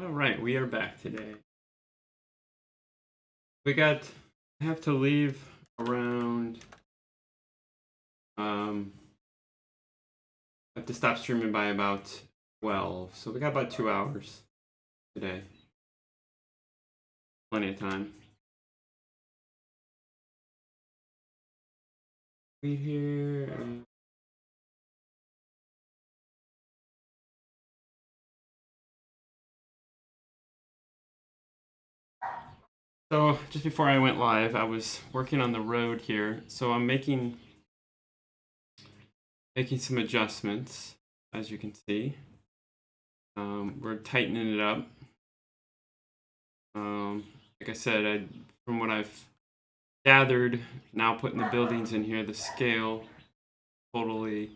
All right, we are back today. I have to leave around, I have to stop streaming by about 12. So we got about 2 hours today. Plenty of time. We here. So just before I went live, I was working on the road here. So I'm making some adjustments, as you can see. We're tightening it up. Like I said, from what I've gathered, now putting the buildings in here, the scale totally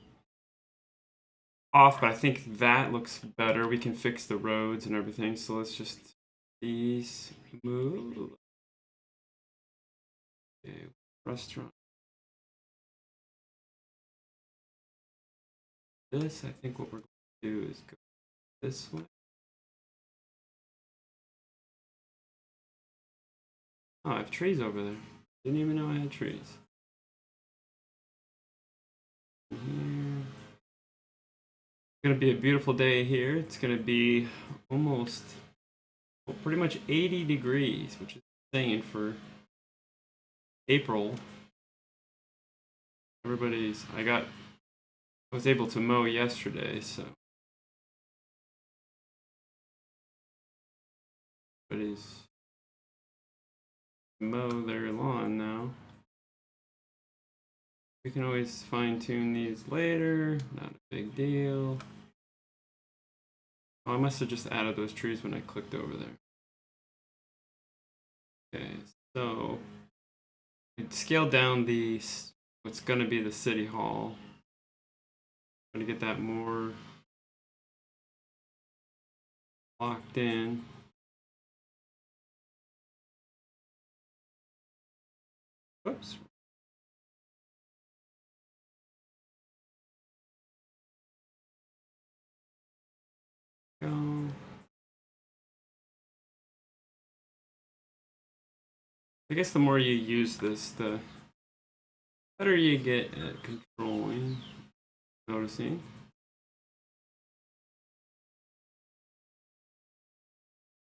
off, but I think that looks better. We can fix the roads and everything. So let's just these move. Okay, restaurant. This, I think what we're going to do is go this way. Oh, I have trees over there. Didn't even know I had trees. Here. It's gonna be a beautiful day here. It's gonna be almost, well, pretty much 80 degrees, which is insane for April. I was able to mow yesterday, so everybody's mow their lawn now. We can always fine tune these later, not a big deal. Oh, I must have just added those trees when I clicked over there. Okay, so it scaled down what's going to be the city hall. I'm going to get that more locked in. Whoops. Go. I guess the more you use this, the better you get at controlling, noticing.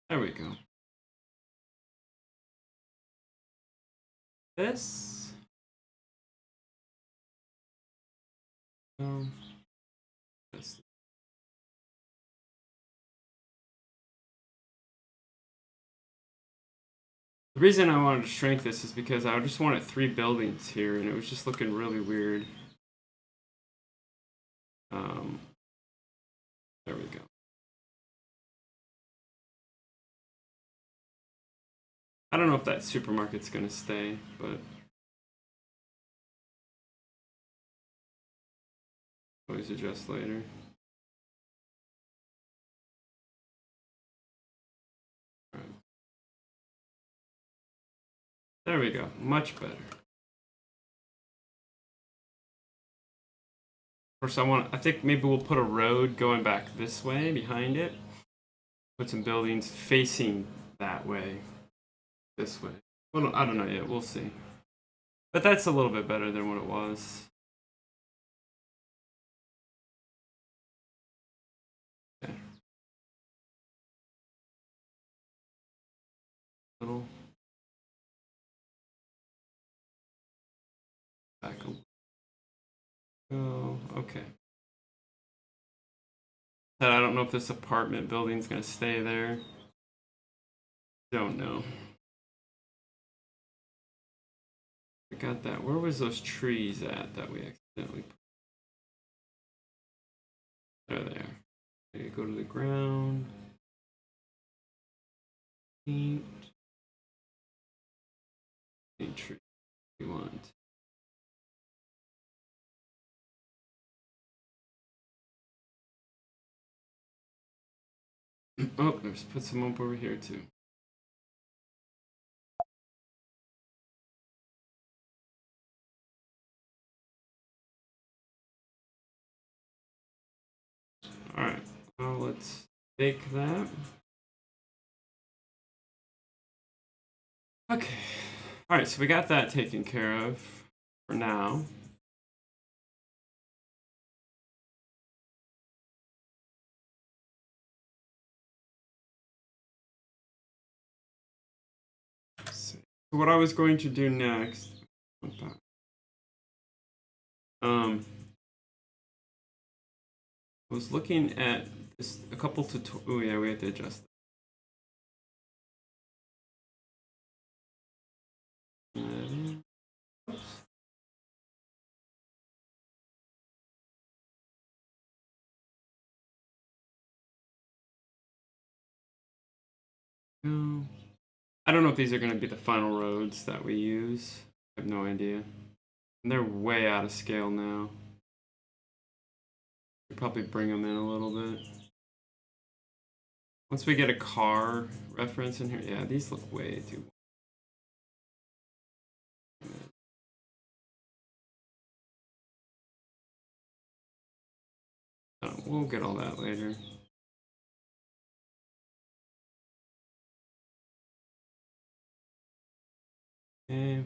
There we go. This. This. The reason I wanted to shrink this is because I just wanted 3 buildings here, and it was just looking really weird. There we go. I don't know if that supermarket's gonna stay, but always adjust later. All right. There we go. Much better. Of course, I think maybe we'll put a road going back this way behind it. Put some buildings facing that way. This way. Well, I don't know yet. We'll see. But that's a little bit better than what it was. Okay. Little back a Oh, okay. I don't know if this apartment building's gonna stay there. Don't know. We got that. Where was those trees at that we accidentally put? There they are. Okay, go to the ground. Paint. Paint tree we want. Oh, let's put some up over here too. Alright, now let's bake that. Okay. All right, so we got that taken care of for now. So what I was going to do next, I was looking at this, a couple oh yeah, we have to adjust that. No. I don't know if these are going to be the final roads that we use. I have no idea. And they're way out of scale now. We'll probably bring them in a little bit. Once we get a car reference in here, yeah, these look way too. We'll get all that later. Okay.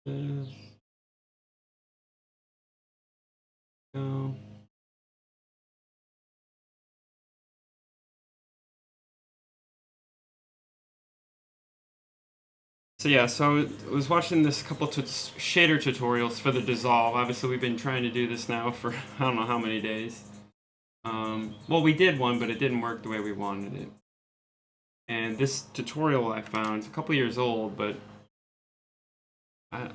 No. So yeah, so I was watching this couple shader tutorials for the dissolve. Obviously, we've been trying to do this now for I don't know how many days. Well, we did one, but it didn't work the way we wanted it. And this tutorial I found, it's a couple years old, but I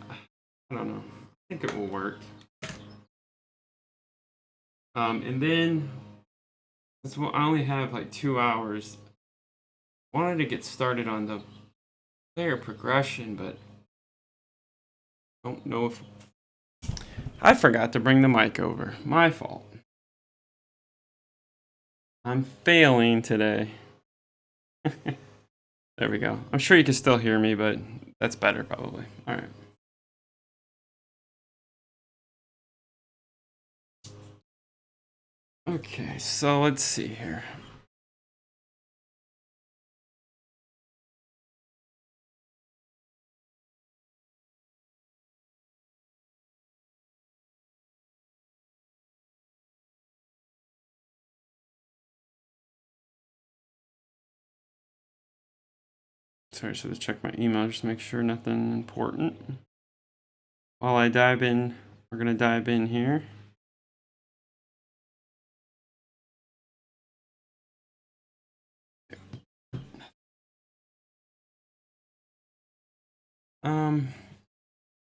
don't know. I think it will work. And then I only have like 2 hours. I wanted to get started on the player progression, but I don't know if I forgot to bring the mic over. My fault. I'm failing today. There we go. I'm sure you can still hear me, but that's better probably. All right. Okay, so let's see here. Sorry, so let's check my email just to make sure nothing important. While I dive in, we're gonna dive in here.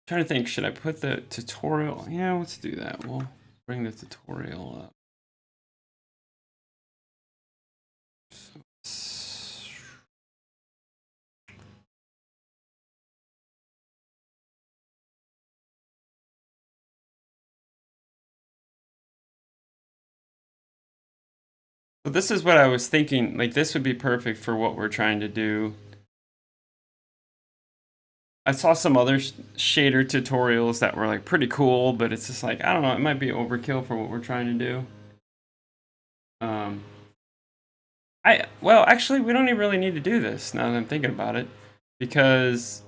Trying to think, should I put the tutorial? Yeah, let's do that. We'll bring the tutorial up. So this is what I was thinking, like this would be perfect for what we're trying to do. I saw some other shader tutorials that were like pretty cool, but it's just like, I don't know, it might be overkill for what we're trying to do. Well, actually, we don't even really need to do this now that I'm thinking about it, because,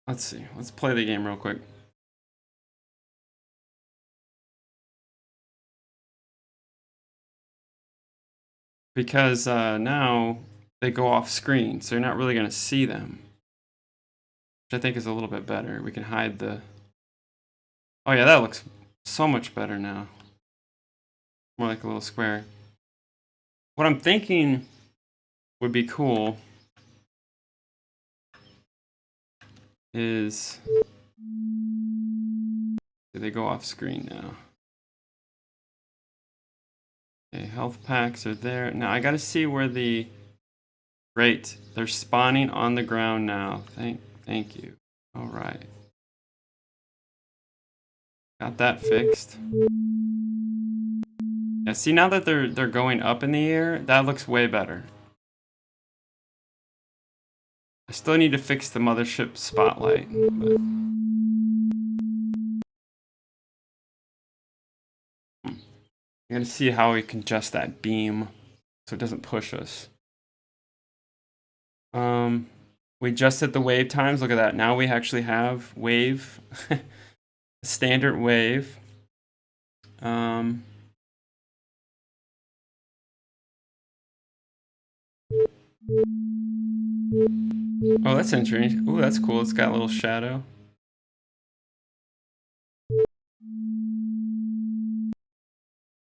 let's see, let's play the game real quick. Because now they go off screen, so you're not really going to see them, which I think is a little bit better. We can hide the, oh yeah, that looks so much better now. More like a little square. What I'm thinking would be cool is, do they go off screen now? Okay, health packs are there. Now I gotta see where the, great, they're spawning on the ground now. Thank you. All right. Got that fixed. Yeah, see now that they're going up in the air, that looks way better. I still need to fix the mothership spotlight, but I'm gonna see how we can adjust that beam so it doesn't push us. We just hit the wave times. Look at that. Now we actually have wave, standard wave. Oh, that's interesting. Oh, that's cool. It's got a little shadow.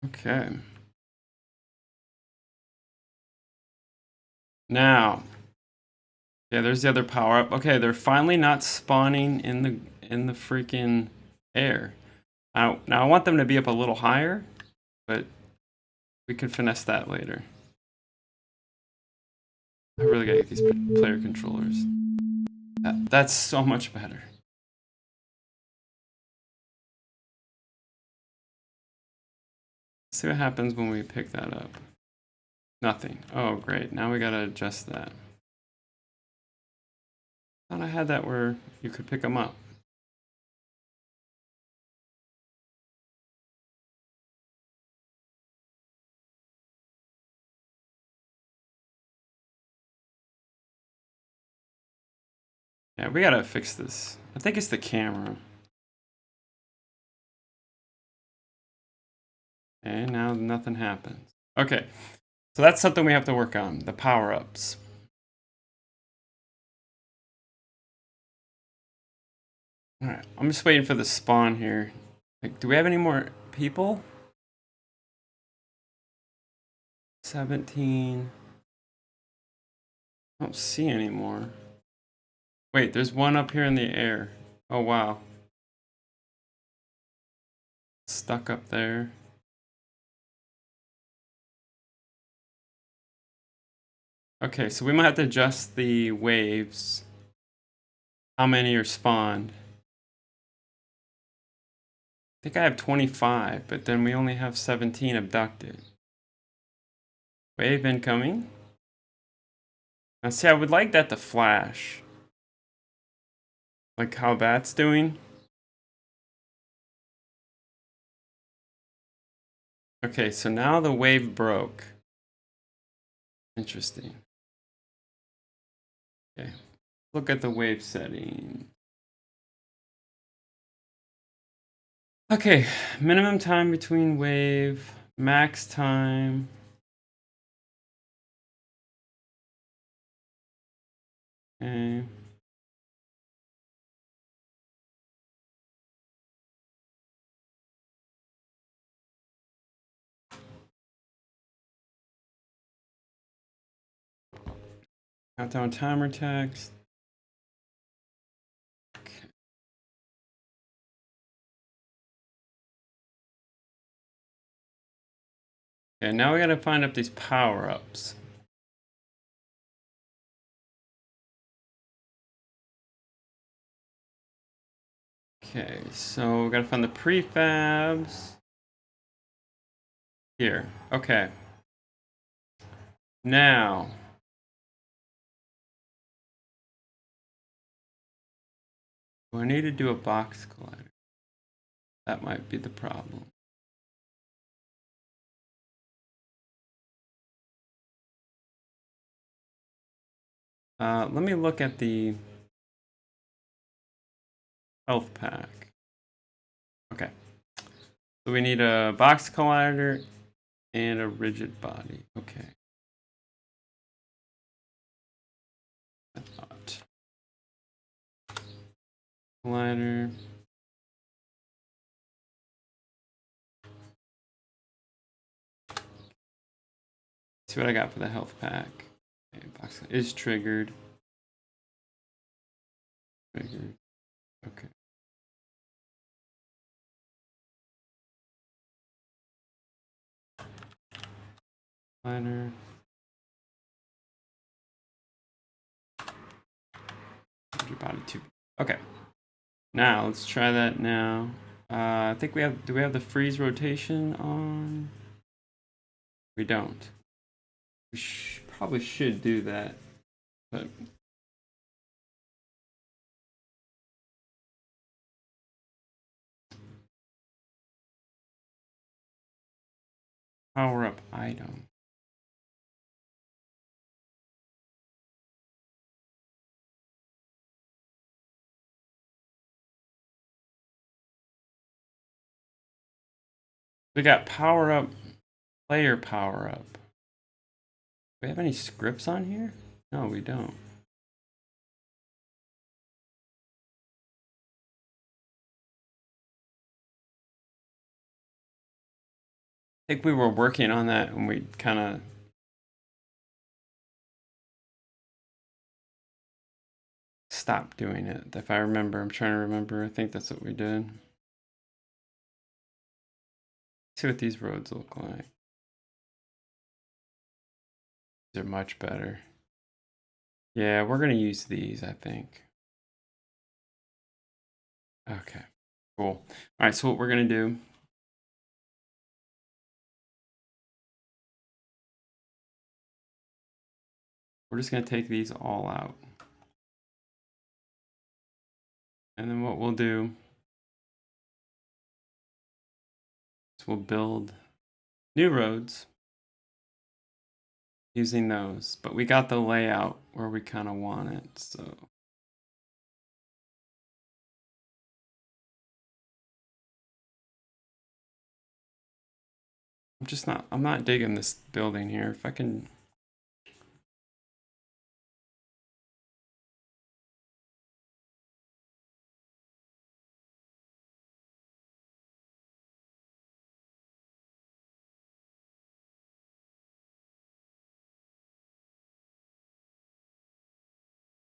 Okay. Now, yeah, there's the other power up. Okay, they're finally not spawning in the freaking air. Now I want them to be up a little higher, but we can finesse that later. I really gotta get these player controllers. That's so much better. Let's see what happens when we pick that up. Nothing. Oh, great. Now we gotta adjust that. Thought I had that where you could pick them up. Yeah, we gotta fix this. I think it's the camera. Okay, now nothing happens. Okay, so that's something we have to work on, the power-ups. Alright, I'm just waiting for the spawn here. Like, do we have any more people? 17. I don't see any more. Wait, there's one up here in the air. Oh, wow. Stuck up there. Okay, so we might have to adjust the waves. How many are spawned? I think I have 25, but then we only have 17 abducted. Wave incoming. Now see, I would like that to flash. Like how that's doing. Okay, so now the wave broke. Interesting. Okay, look at the wave setting. Okay, minimum time between wave, max time. Okay. Countdown timer text. Okay. Okay, now we gotta find up these power-ups. Okay, so we gotta find the prefabs. Here, okay. Now. Do I need to do a box collider? That might be the problem. Let me look at the health pack. Okay. So we need a box collider and a rigid body. Okay. I thought. Collider. See what I got for the health pack. Okay, box is triggered. Triggered. Okay. Collider. Rigid body 2. Okay. Now let's try that now. I think we have. Do we have the freeze rotation on? We don't. We probably should do that, but power up item. We got power up, player power up. Do we have any scripts on here? No, we don't. I think we were working on that and we kind of stopped doing it. If I remember, I'm trying to remember. I think that's what we did. See what these roads look like. They're much better. Yeah, we're gonna use these, I think. Okay, cool. All right, so what we're gonna do, we're just gonna take these all out. And then what we'll do is we'll build new roads using those. But we got the layout where we kind of want it, so. I'm not digging this building here. If I can.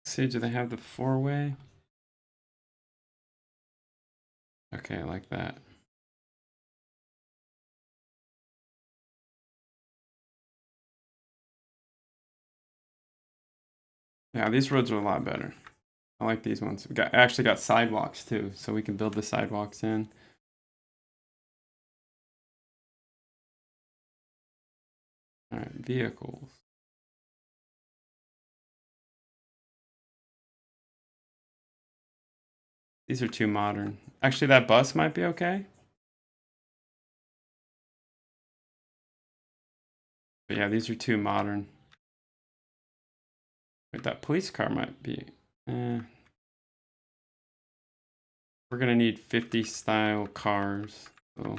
See, do they have the four-way? Okay, like that. Yeah, these roads are a lot better. I like these ones. We actually got sidewalks too, so we can build the sidewalks in. All right, vehicles. These are too modern. Actually, that bus might be okay. But yeah, these are too modern. But that police car might be. We're gonna need 50 style cars. So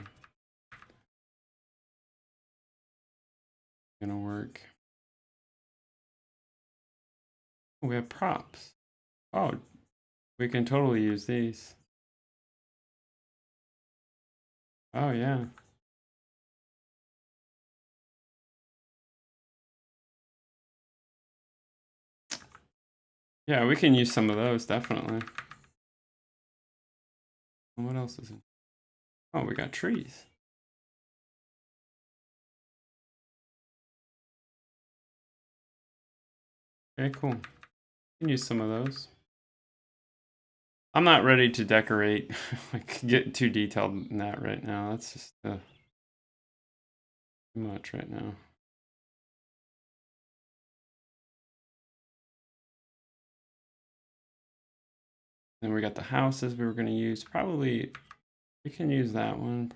gonna work. Oh, we have props. Oh, we can totally use these. Oh yeah. Yeah, we can use some of those, definitely. What else is it? Oh, we got trees. Okay, cool. We can use some of those. I'm not ready to decorate, like get too detailed in that right now. That's just too much right now. Then we got the houses we were going to use. Probably we can use that one.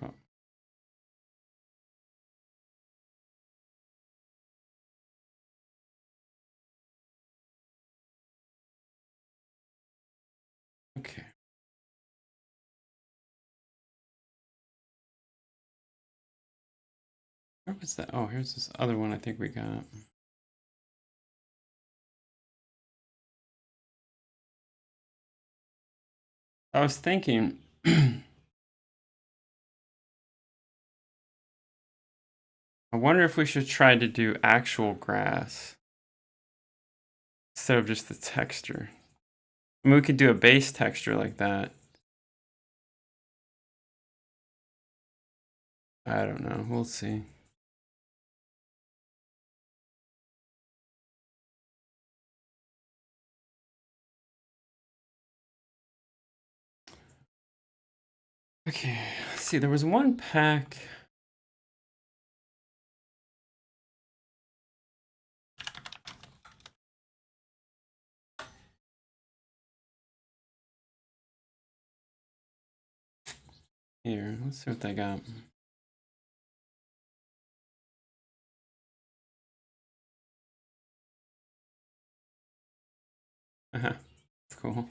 Okay. Where was that? Oh, here's this other one I think we got. I was thinking, I wonder if we should try to do actual grass instead of just the texture. I mean, we could do a base texture like that. I don't know. We'll see. Okay, let's see. There was one pack. Here, let's see what they got. That's cool.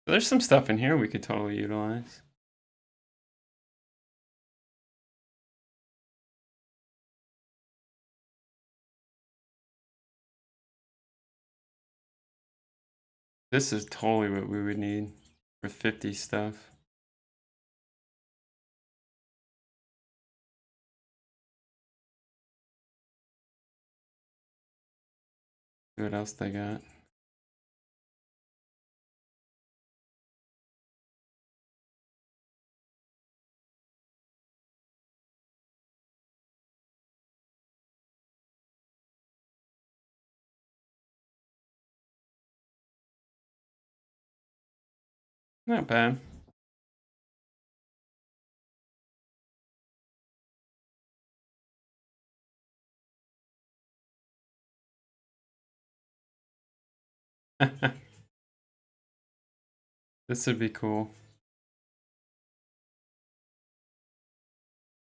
There's some stuff in here we could totally utilize. This is totally what we would need for 50 stuff. See what else they got. Not bad. This would be cool.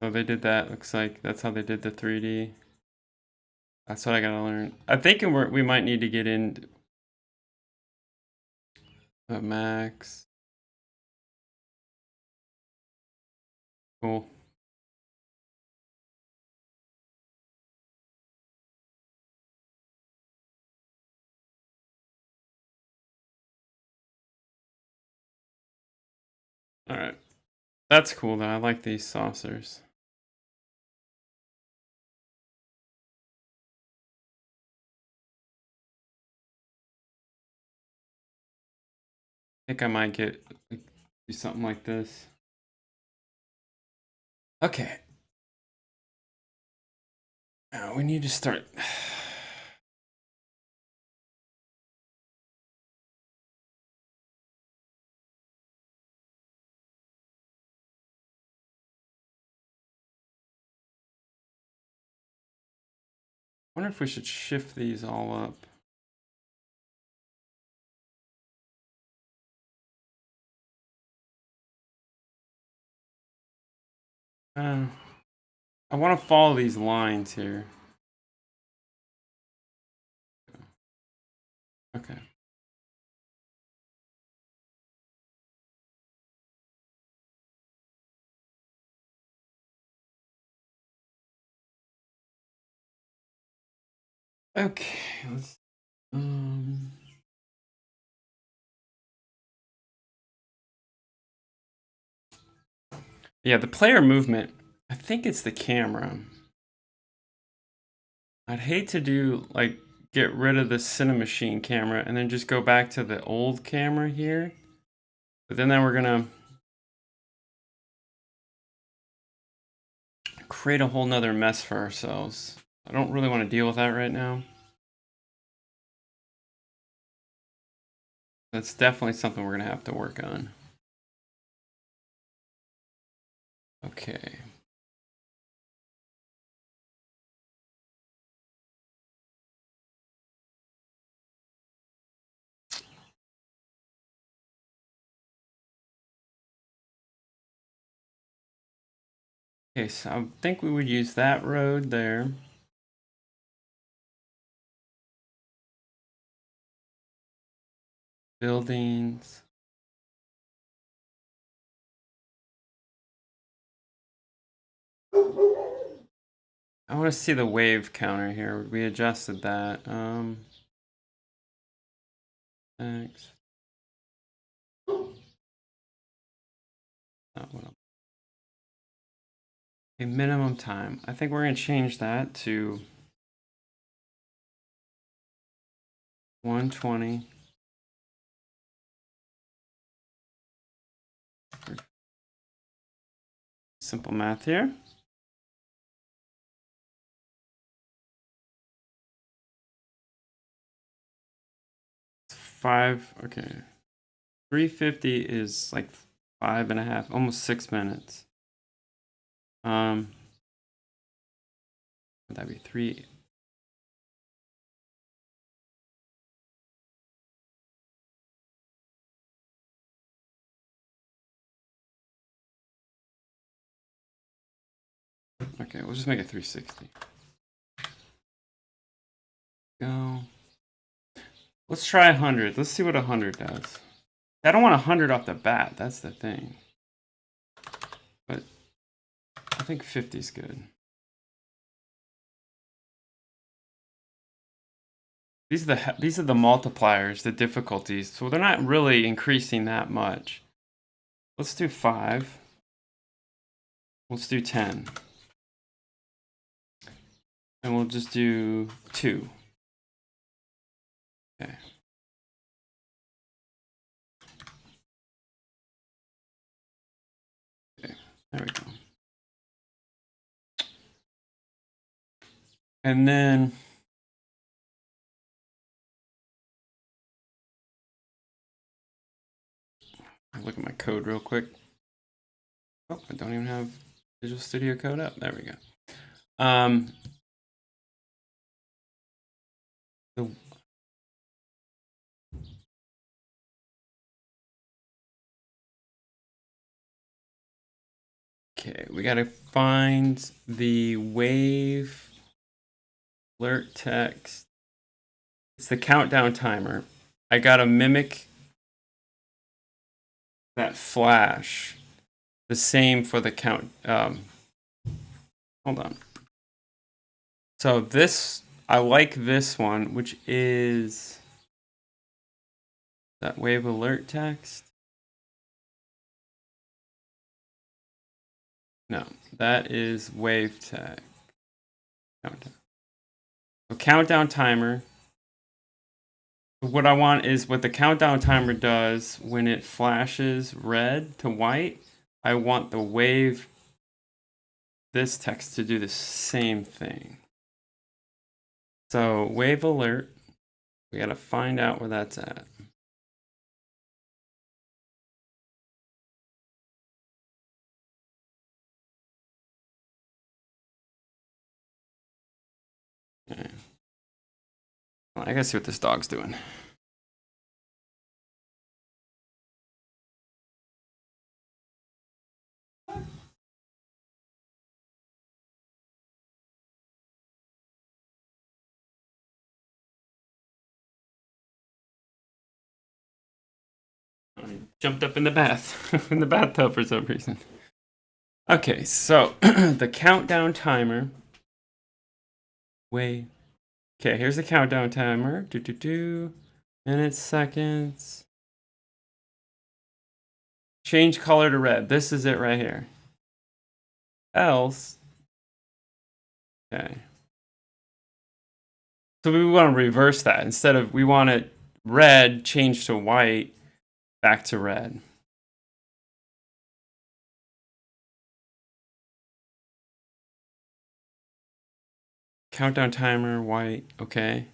So they did that. Looks like that's how they did the 3D. That's what I gotta learn. I think we might need to get into max. Cool. All right. That's cool though. I like these saucers. I think I might do something like this. Okay. Now we need to start. I wonder if we should shift these all up. I want to follow these lines here. Okay. Okay. Let's. Yeah, the player movement. I think it's the camera. I'd hate to do like get rid of the Cinemachine camera and then just go back to the old camera here. But then we're gonna create a whole nother mess for ourselves. I don't really want to deal with that right now. That's definitely something we're gonna have to work on. Okay. Okay, so I think we would use that road there. Buildings. I want to see the wave counter here. We adjusted that. Thanks. Not what I'm... A minimum time. I think we're going to change that to 120. Simple math here. Okay. 350 is like 5.5, almost 6 minutes. Would that be 3? Okay, we'll just make it 360. Go. Let's try 100. Let's see what 100 does. I don't want 100 off the bat. That's the thing. But I think 50 is good. These are the multipliers, the difficulties. So they're not really increasing that much. Let's do 5. Let's do 10. And we'll just do 2. Okay. Okay, there we go. And then look at my code real quick. Oh, I don't even have Visual Studio Code up. There we go. Okay, we gotta find the wave alert text. It's the countdown timer. I gotta mimic that flash. The same for the count. Hold on. So this, I like this one, which is that wave alert text. No, that is wave text. Countdown. So countdown timer. What I want is what the countdown timer does when it flashes red to white. I want the wave, this text, to do the same thing. So wave alert, we gotta find out where that's at. Okay. Well, I gotta see what this dog's doing. I jumped up in the bath, in the bathtub for some reason. Okay, so the countdown timer. Wait. Okay, here's the countdown timer. Minutes, seconds. Change color to red. This is it right here. Else. Okay. So we want to reverse that. Instead of, we want it red, change to white, back to red. Countdown timer, white, okay.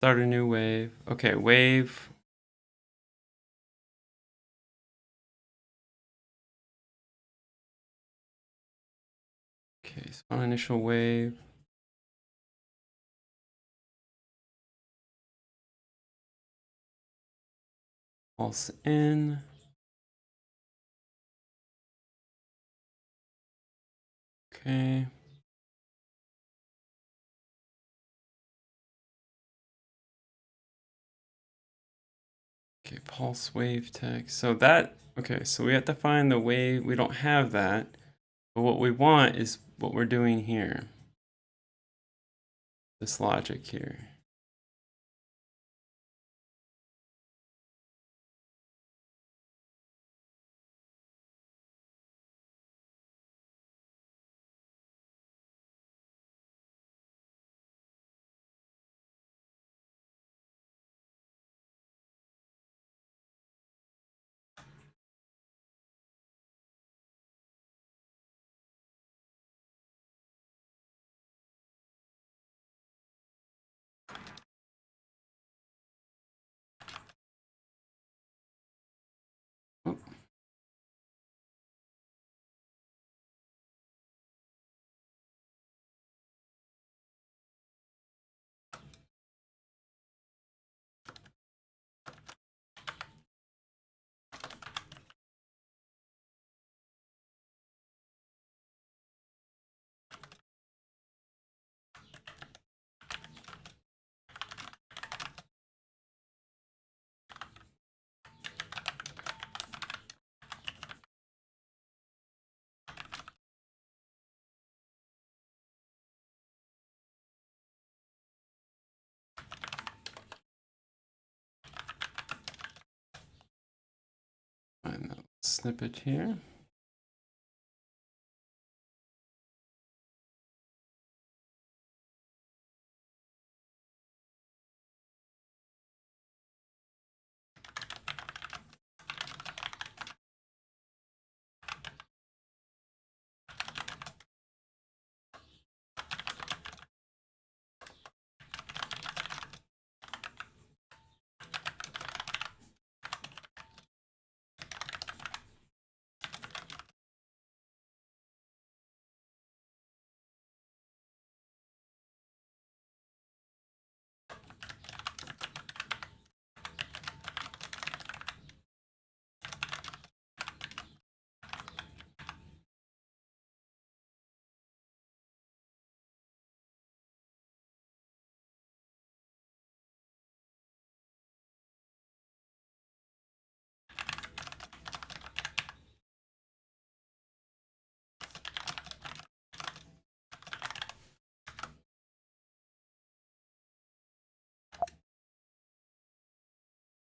Start a new wave. Okay, wave. Okay, so on initial wave. Pulse in. Okay. Okay, pulse wave text. So that, okay, so we have to find the wave. We don't have that. But what we want is what we're doing here. This logic here. Find that snippet here.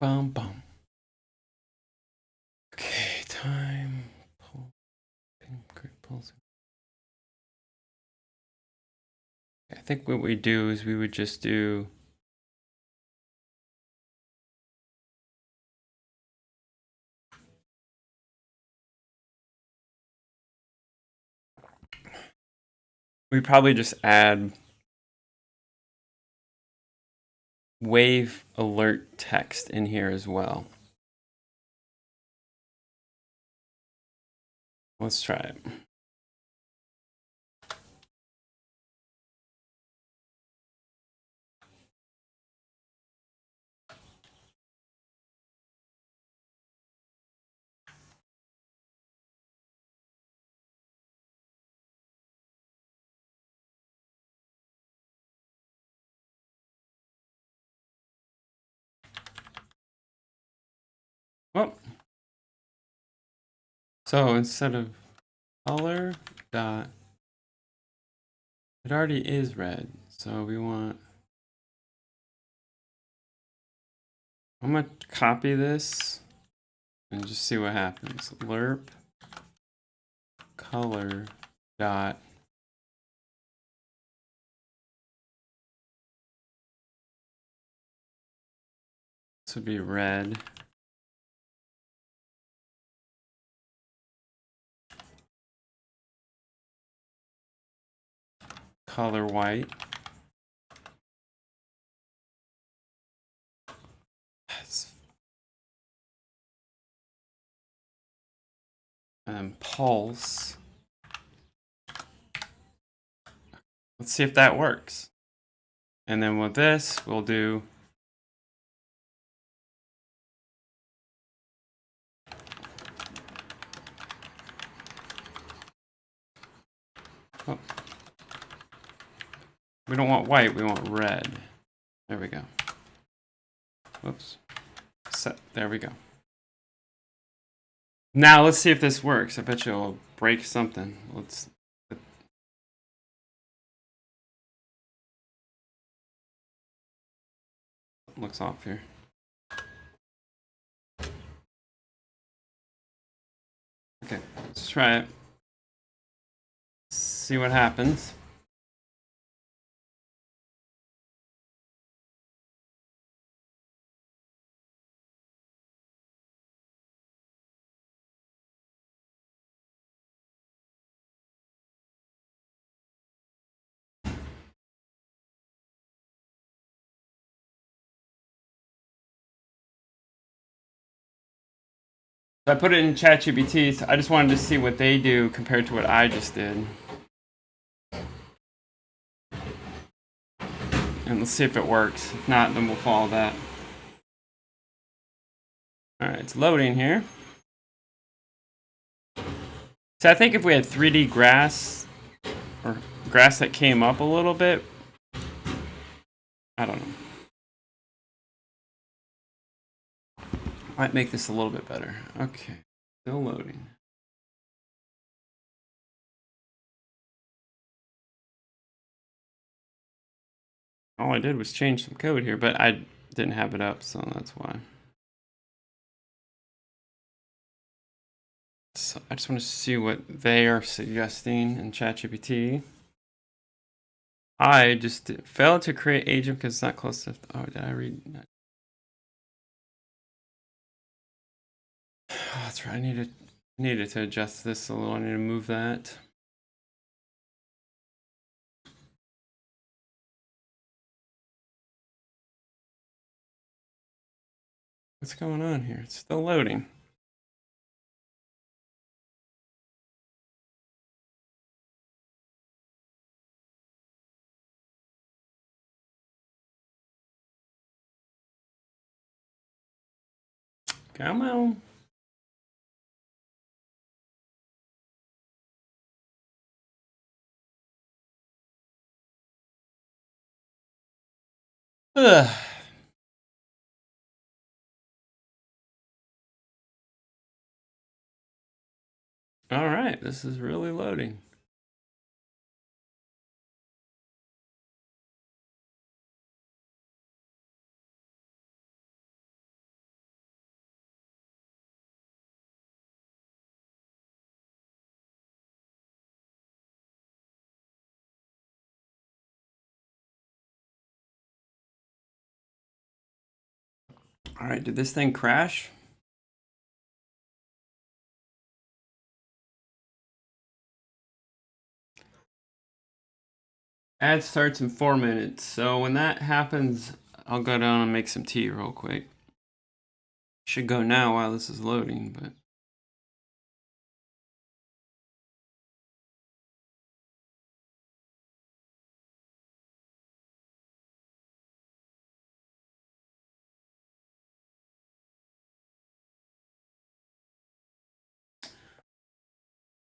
Bum bum. Okay, time. Pulse. I think what we do is we would just do we probably just add wave alert text in here as well. Let's try it. Well, so instead of color dot, it already is red. So we want, I'm gonna copy this and just see what happens. Lerp color dot this would be red. Color white. And pulse. Let's see if that works. And then with this, we'll do we don't want white, we want red. There we go. Whoops. Set. There we go. Now let's see if this works. I bet you it'll break something. Let's. Looks off here. Okay, let's try it. See what happens. So I put it in ChatGPT, so I just wanted to see what they do compared to what I just did. And let's see if it works. If not, then we'll follow that. Alright, it's loading here. So I think if we had 3D grass, or grass that came up a little bit, I don't know. Might make this a little bit better. Okay, still loading. All I did was change some code here, but I didn't have it up, so that's why. this. I just want to see what they are suggesting in ChatGPT. I just failed to create agent because it's not close to. Oh, did I read that? Oh, that's right. I needed to adjust this a little. I need to move that. What's going on here? It's still loading. Come on. Ugh. All right, this is really loading. All right, did this thing crash? Ad starts in 4 minutes. So when that happens, I'll go down and make some tea real quick. Should go now while this is loading, but.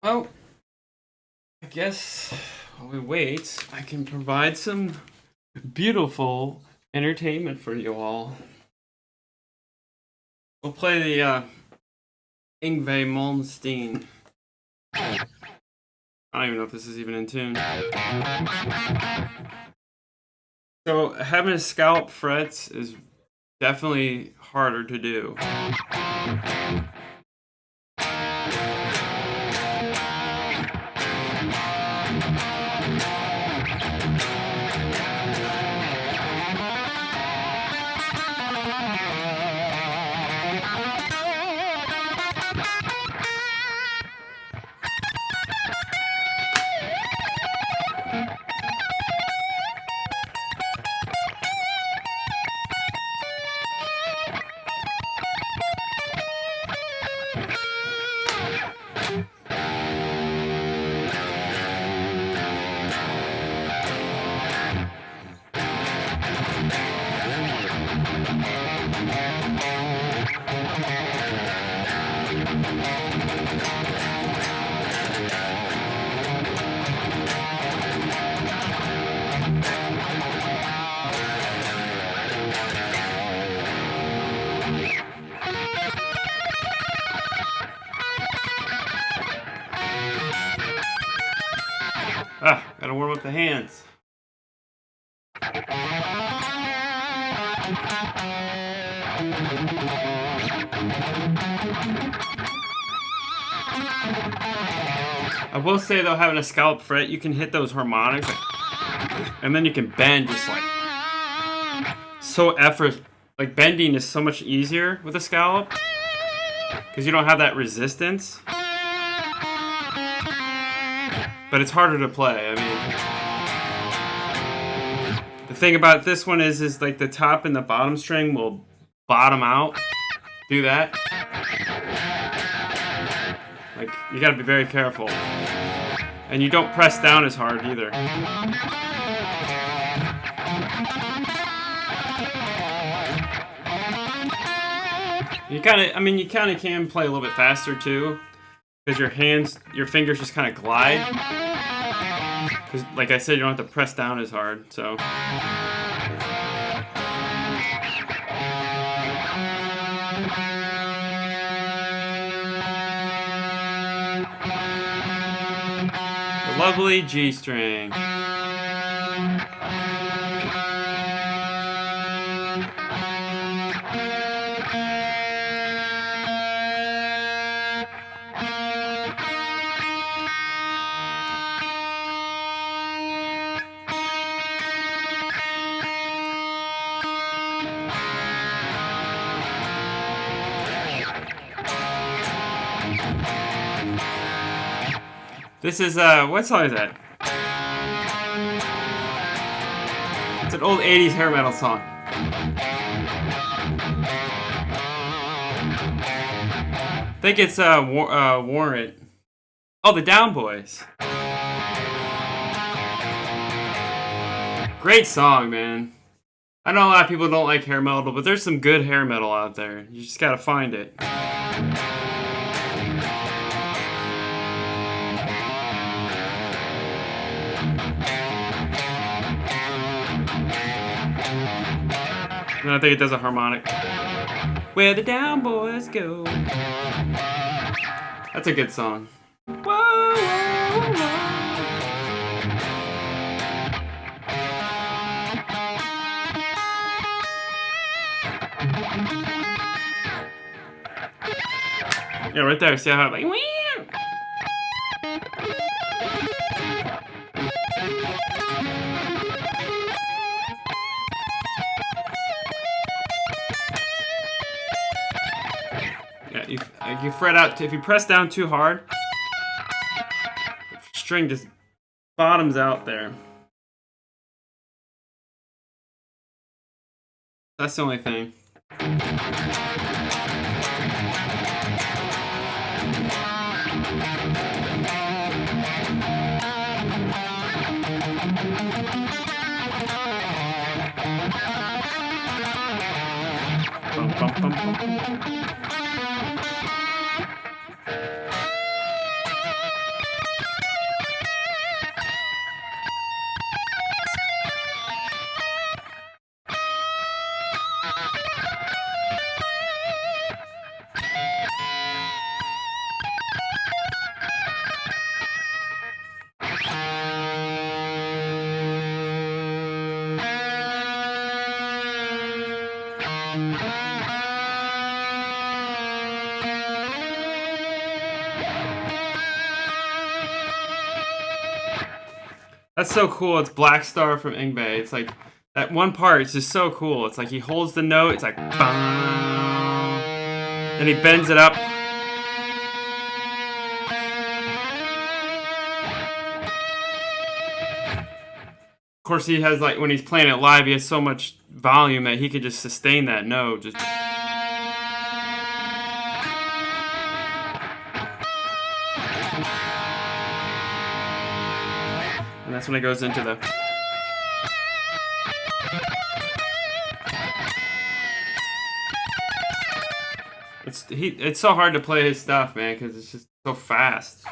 Well, I guess while we wait, I can provide some beautiful entertainment for you all. We'll play the Yngwie Malmsteen. I don't even know if this is even in tune. So having a scallop frets is definitely harder to do. Gotta warm up the hands. I will say though, having a scallop fret, you can hit those harmonics, and then you can bend just like so effort. Like bending is so much easier with a scallop because you don't have that resistance. But it's harder to play. I mean, the thing about this one is like the top and the bottom string will bottom out. Do that. Like, you gotta be very careful. And you don't press down as hard either. You kinda can play a little bit faster too. Because your fingers just kind of glide. Because, like I said, you don't have to press down as hard, so. The lovely G string. This is, what song is that? It's an old 80s hair metal song. I think it's, Warrant. Oh, the Down Boys. Great song, man. I know a lot of people don't like hair metal, but there's some good hair metal out there. You just gotta find it. And I think it does a harmonic. Where the Down Boys go. That's a good song. Whoa, whoa, whoa. Yeah, right there. See how like. Yeah, you fret out. If you press down too hard, the string just bottoms out there. That's the only thing. Bum, bum, bum, bum. That's so cool. It's Black Star from Ingbe. It's like that one part. It's just so cool. It's like he holds the note. It's like, bam. Then he bends it up. Of course, he has like when he's playing it live, he has so much volume that he could just sustain that note. Just. And that's when it goes into the. It's so hard to play his stuff, man, because it's just so fast.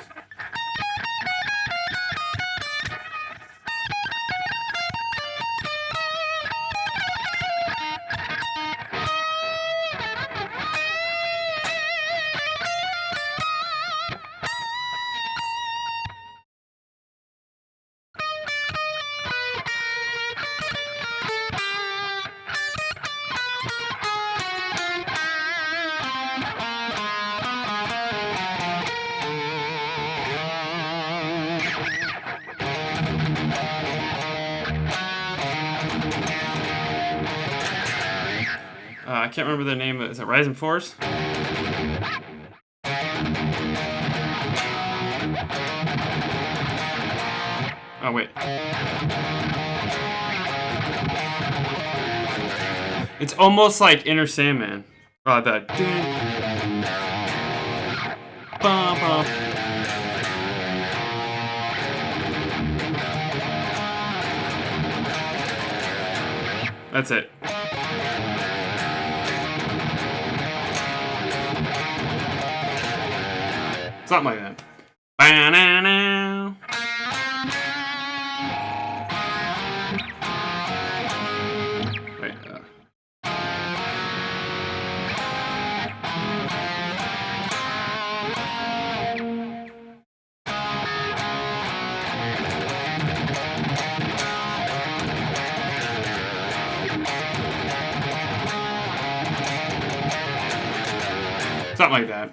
I can't remember the name of it. Is it Rising Force? Oh, wait. It's almost like Inner Sandman. Oh, that. Bum, bum. That's it. Something like that. Ba-na-na. Wait. Something like that.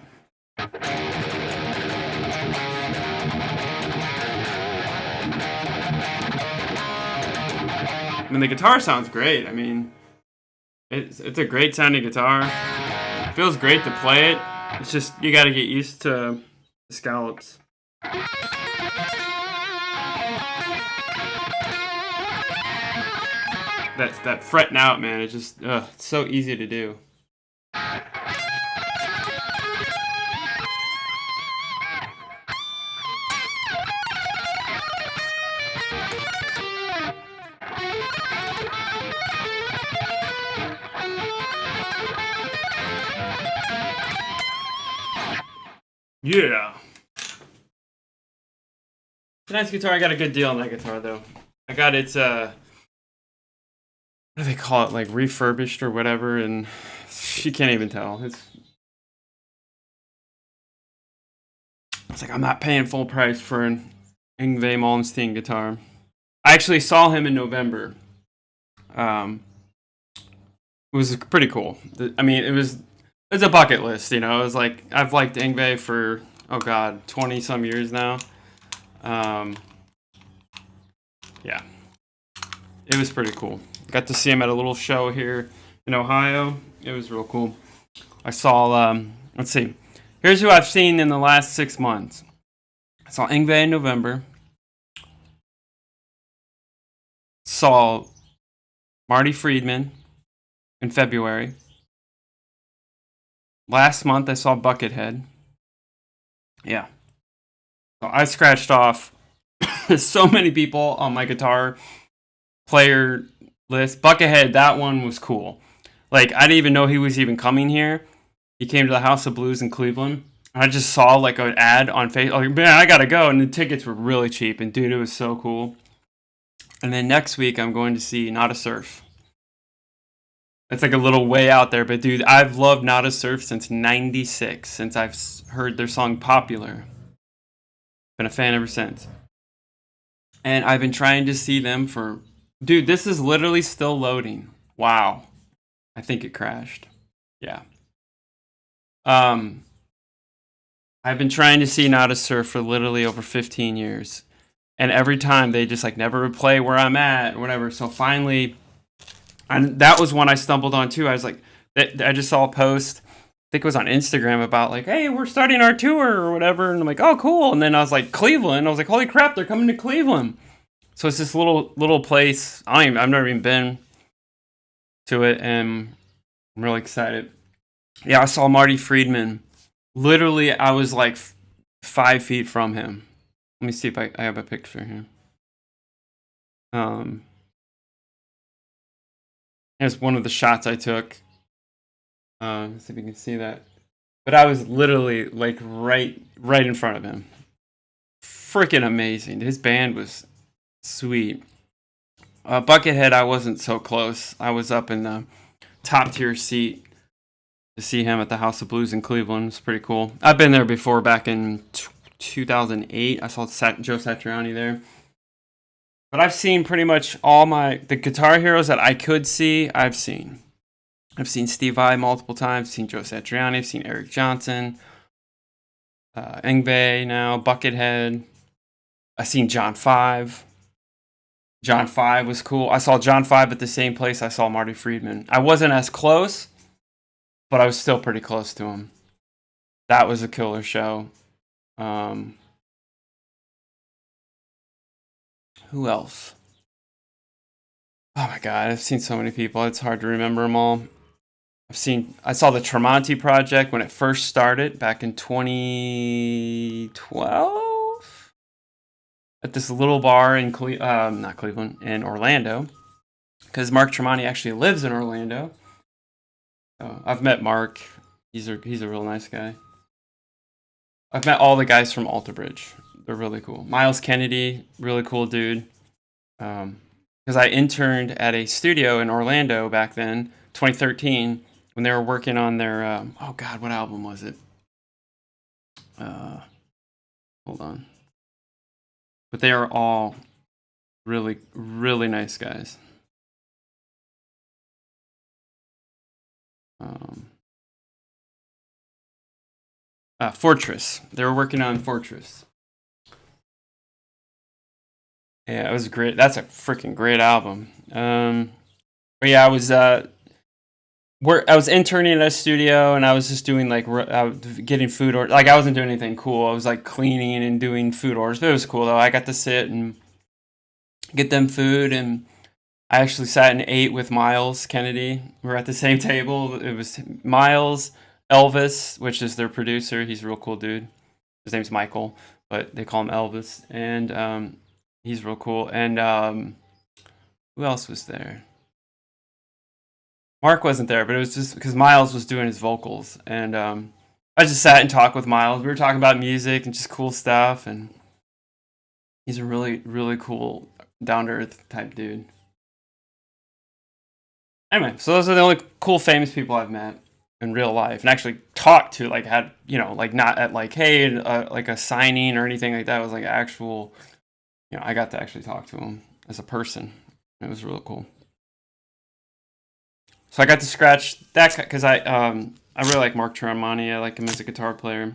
I mean, the guitar sounds great. I mean, it's a great sounding guitar. It feels great to play it. It's just, you gotta get used to the scallops. That fretting out, man. It's just it's so easy to do. Yeah. It's a nice guitar. I got a good deal on that guitar though. I got its what do they call it? Like refurbished or whatever, and she can't even tell. It's like I'm not paying full price for an Yngwie Malmsteen guitar. I actually saw him in November. Um, it was pretty cool. I mean, it's a bucket list, you know. It was like I've liked Yngwie for oh god, 20 some years now. Um, yeah, it was pretty cool. Got to see him at a little show here in Ohio. It was real cool. I saw let's see. Here's who I've seen in the last 6 months. I saw Yngwie in November. Saw Marty Friedman in February. Last month I saw Buckethead. Yeah. So I scratched off so many people on my guitar player list. Buckethead, that one was cool. Like, I didn't even know he was even coming here. He came to the House of Blues in Cleveland. I just saw like an ad on Facebook. Like, man, I gotta go. And the tickets were really cheap. And dude, it was so cool. And then next week I'm going to see Not a Surf. It's like a little way out there, but dude, I've loved Not a Surf since '96, since I've heard their song Popular. Been a fan ever since. And I've been trying to see them for. Dude, this is literally still loading. Wow. I think it crashed. Yeah. Um, I've been trying to see Not a Surf for literally over 15 years. And every time they just like never play where I'm at or whatever. So finally, and that was one I stumbled on too. I was like, I just saw a post, I think it was on Instagram about like, hey, we're starting our tour or whatever. And I'm like, oh, cool. And then I was like, Cleveland. I was like, holy crap, they're coming to Cleveland. So it's this little place. I've never even been to it, and I'm really excited. Yeah, I saw Marty Friedman. Literally, I was like 5 feet from him. Let me see if I have a picture here. Here's one of the shots I took. Let's see if you can see that. But I was literally like right in front of him. Freaking amazing. His band was sweet. Buckethead, I wasn't so close. I was up in the top tier seat to see him at the House of Blues in Cleveland. It's pretty cool. I've been there before back in 2008. I saw Joe Satriani there. But I've seen pretty much all the guitar heroes that I could see, I've seen. I've seen Steve Vai multiple times. I've seen Joe Satriani. I've seen Eric Johnson. Yngwie now. Buckethead. I've seen John 5. John 5 was cool. I saw John 5 at the same place I saw Marty Friedman. I wasn't as close, but I was still pretty close to him. That was a killer show. Who else? Oh my god, I've seen so many people. It's hard to remember them all. I saw the Tremonti Project when it first started back in 2012 at this little bar in not Cleveland, in Orlando, because Mark Tremonti actually lives in Orlando. I've met Mark. He's a real nice guy. I've met all the guys from Alter Bridge. They're really cool. Miles Kennedy, really cool dude. Because I interned at a studio in Orlando back then, 2013, when they were working on their oh god, what album was it? Hold on. But they are all really, really nice guys. Fortress. They were working on Fortress. Yeah, it was great. That's a freaking great album. But yeah, I was I was interning at a studio, and I was just doing like getting food or like I wasn't doing anything cool. I was like cleaning and doing food orders. But it was cool though. I got to sit and get them food, and I actually sat and ate with Miles Kennedy. We were at the same table. It was Miles, Elvis, which is their producer. He's a real cool dude. His name's Michael, but they call him Elvis, and he's real cool. And who else was there? Mark wasn't there, but it was just because Miles was doing his vocals, and I just sat and talked with Miles. We were talking about music and just cool stuff, and he's a really, really cool, down to earth type dude. Anyway, so those are the only cool, famous people I've met in real life and actually talked to. Like had like not at like hey, like a signing or anything like that. It was like actual. I got to actually talk to him as a person. It was really cool. So I got to scratch that because I really like Mark Tremonti. I like him as a guitar player.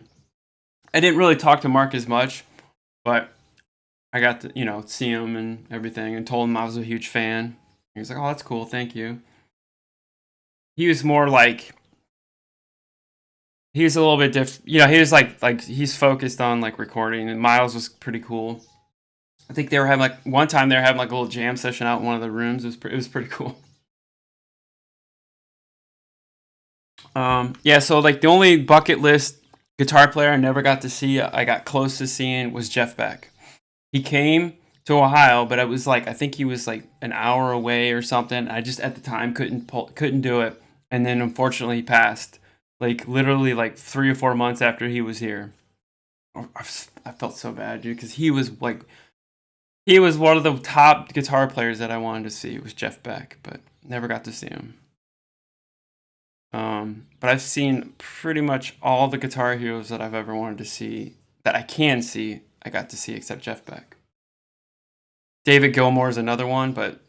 I didn't really talk to Mark as much, but I got to see him and everything, and told him I was a huge fan. He was like, "Oh, that's cool, thank you." He was more like he was a little bit different. He was like he's focused on like recording, and Miles was pretty cool. I think they were having like one time they were having like a little jam session out in one of the rooms. It was pretty cool. Yeah, so like the only bucket list guitar player I never got to see, I got close to seeing was Jeff Beck. He came to Ohio, but it was like I think he was like an hour away or something. I just at the time couldn't do it, and then unfortunately he passed. Like literally like 3 or 4 months after he was here. I felt so bad, dude, because he was one of the top guitar players that I wanted to see. Was Jeff Beck, but never got to see him. But I've seen pretty much all the Guitar Heroes that I've ever wanted to see that I can see. I got to see except Jeff Beck. David Gilmour is another one, but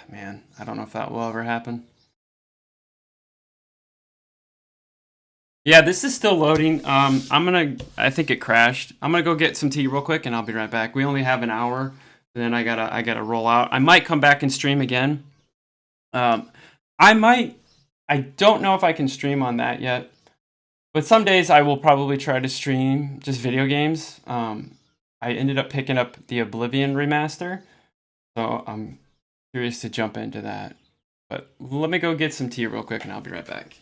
man, I don't know if that will ever happen. Yeah, this is still loading. I think it crashed. I'm gonna go get some tea real quick, and I'll be right back. We only have an hour. Then I gotta roll out. I might come back and stream again. Um, I might. I don't know if I can stream on that yet. But some days I will probably try to stream just video games. I ended up picking up the Oblivion remaster, so I'm curious to jump into that. But let me go get some tea real quick, and I'll be right back.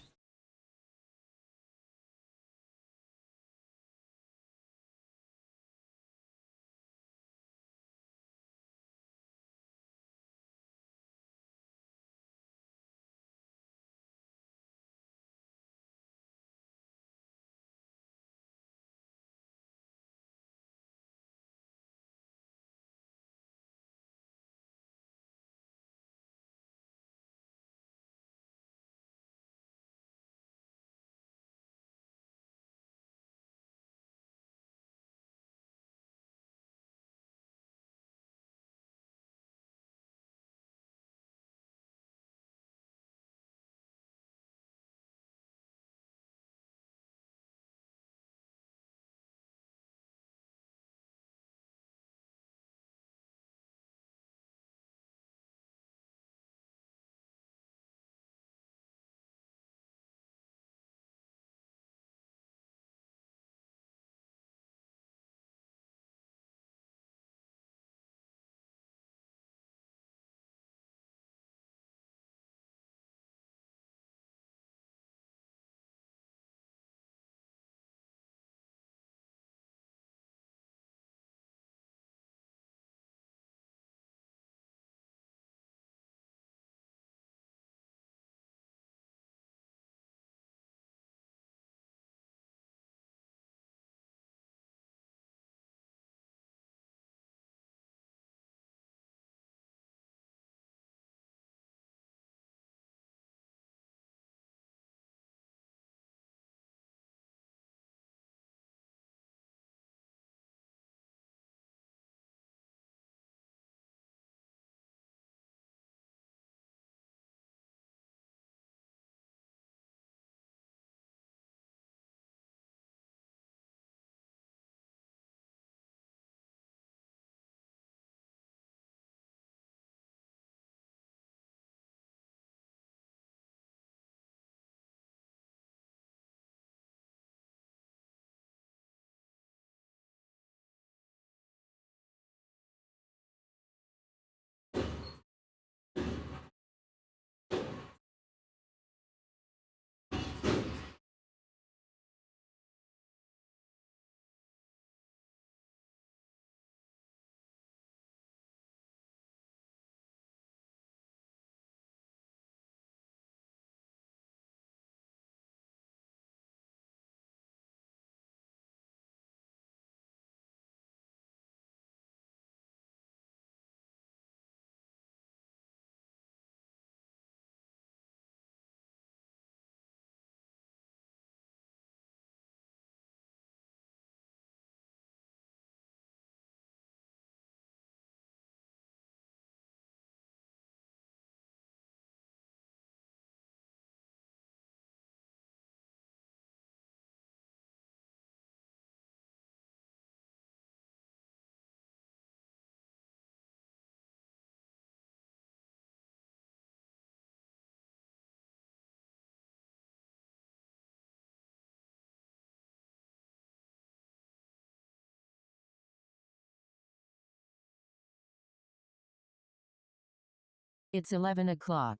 It's 11 o'clock.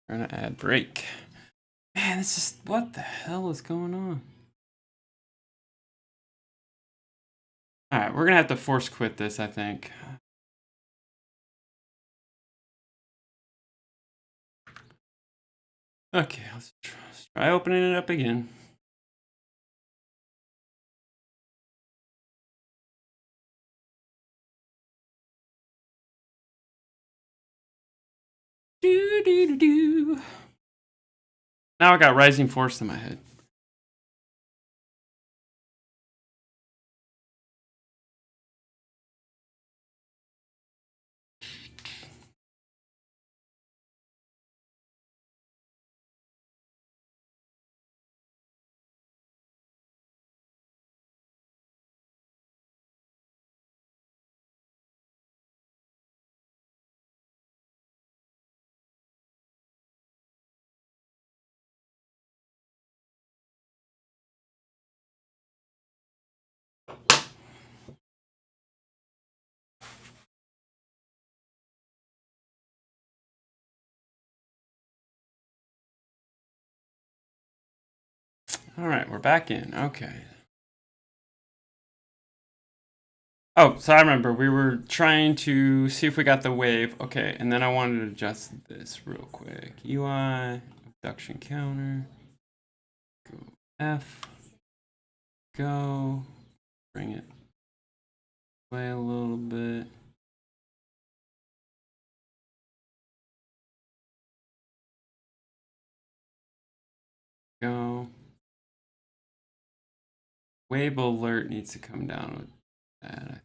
We're gonna add break. Man, this is what the hell is going on? All right, we're gonna have to force quit this, I think. Okay, let's try opening it up again. Do do do do. Now I got Rising Force in my head. All right, we're back in. Okay. Oh, so I remember we were trying to see if we got the wave. Okay, and then I wanted to adjust this real quick. UI, abduction counter, go F, go, bring it away a little bit. Go. Wave alert needs to come down with that.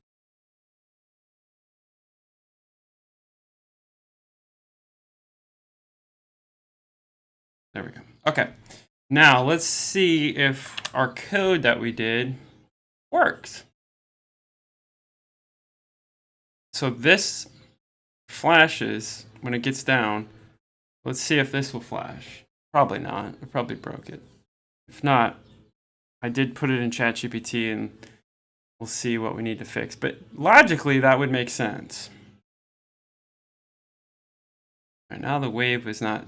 There we go. Okay. Now let's see if our code that we did works. So this flashes when it gets down. Let's see if this will flash. Probably not. I probably broke it. If not, I did put it in ChatGPT and we'll see what we need to fix. But logically, that would make sense. All right, now the wave was not...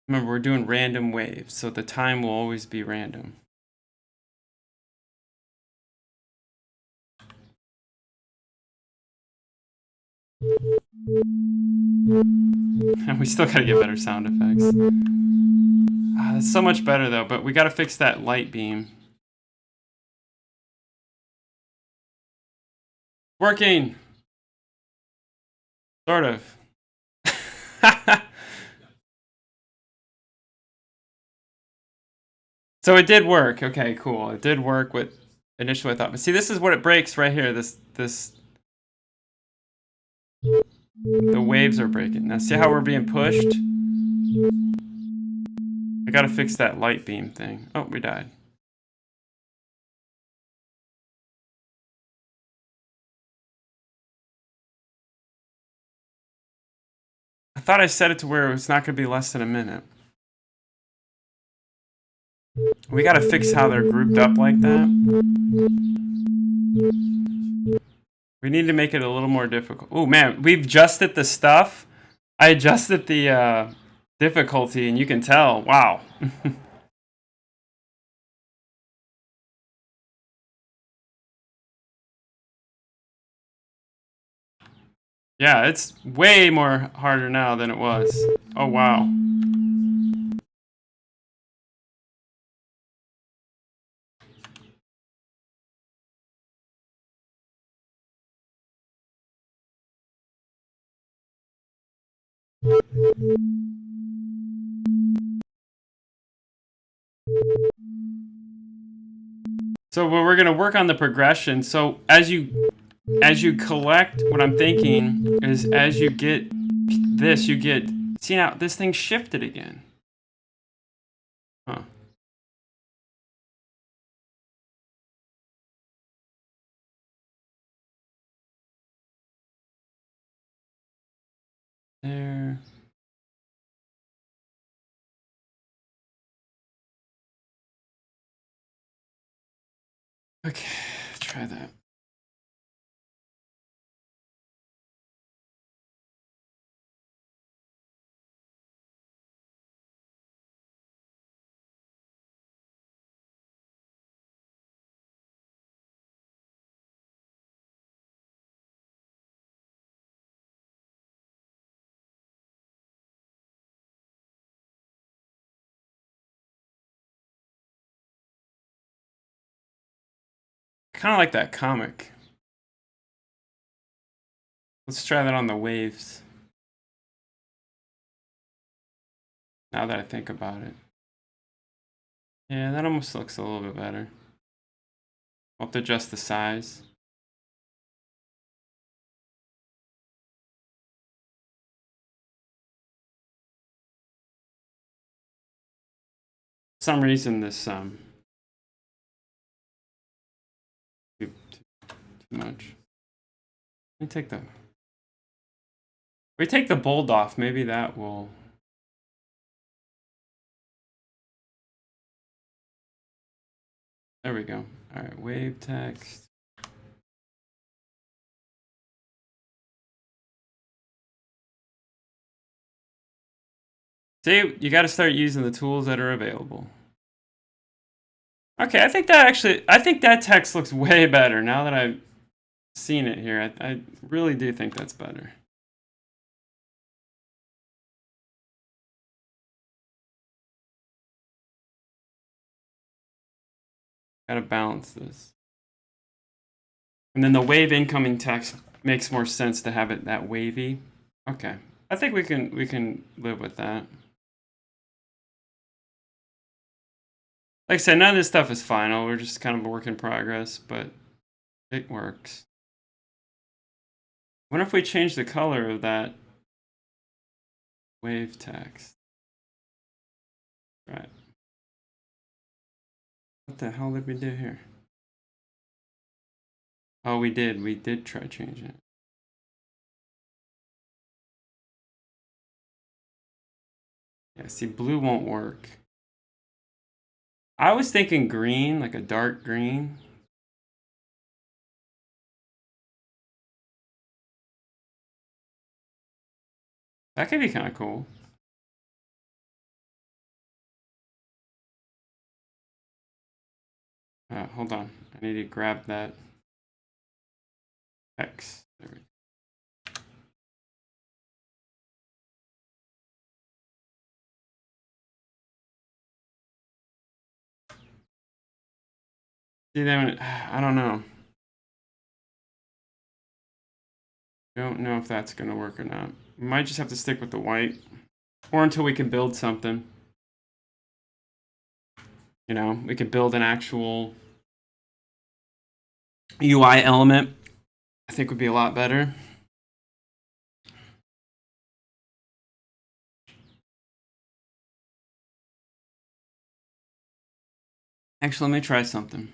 Remember, we're doing random waves, so the time will always be random. And we still gotta get better sound effects. That's so much better though, but we gotta fix that light beam. Working! Sort of. So it did work. Okay, cool. It did work with initially I thought. But see, this is what it breaks right here. The waves are breaking. Now see how we're being pushed? I gotta fix that light beam thing. Oh, we died. I thought I set it to where it's not gonna be less than a minute. We gotta fix how they're grouped up like that. We need to make it a little more difficult. Oh man, we've adjusted the stuff. I adjusted the difficulty and you can tell, wow. Yeah, it's way more harder now than it was. Oh wow. So we're gonna work on the progression. So as you collect, what I'm thinking is as you get this, you get, see now this thing shifted again. Huh. There. Okay, try that. Kind of like that comic. Let's try that on the waves. Now that I think about it. Yeah, that almost looks a little bit better. I'll have to adjust the size. For some reason this too much. Let me take the... We take the bold off, maybe that will... There we go. All right, wave text. See, you got to start using the tools that are available. Okay, I think that text looks way better now that I've seen it here. I really do think that's better. Gotta balance this. And then the wave incoming text makes more sense to have it that wavy. Okay, I think we can live with that. Like I said, none of this stuff is final. We're just kind of a work in progress, but it works. What if we change the color of that wave text? Right. What the hell did we do here? Oh, we did. We did try changing it. Yeah, see, blue won't work. I was thinking green, like a dark green. That could be kind of cool. Hold on. I need to grab that X. There we go. See, then I don't know. Don't know if that's going to work or not. We might just have to stick with the white. Or until we can build something. You know, we could build an actual UI element. I think would be a lot better. Actually, let me try something.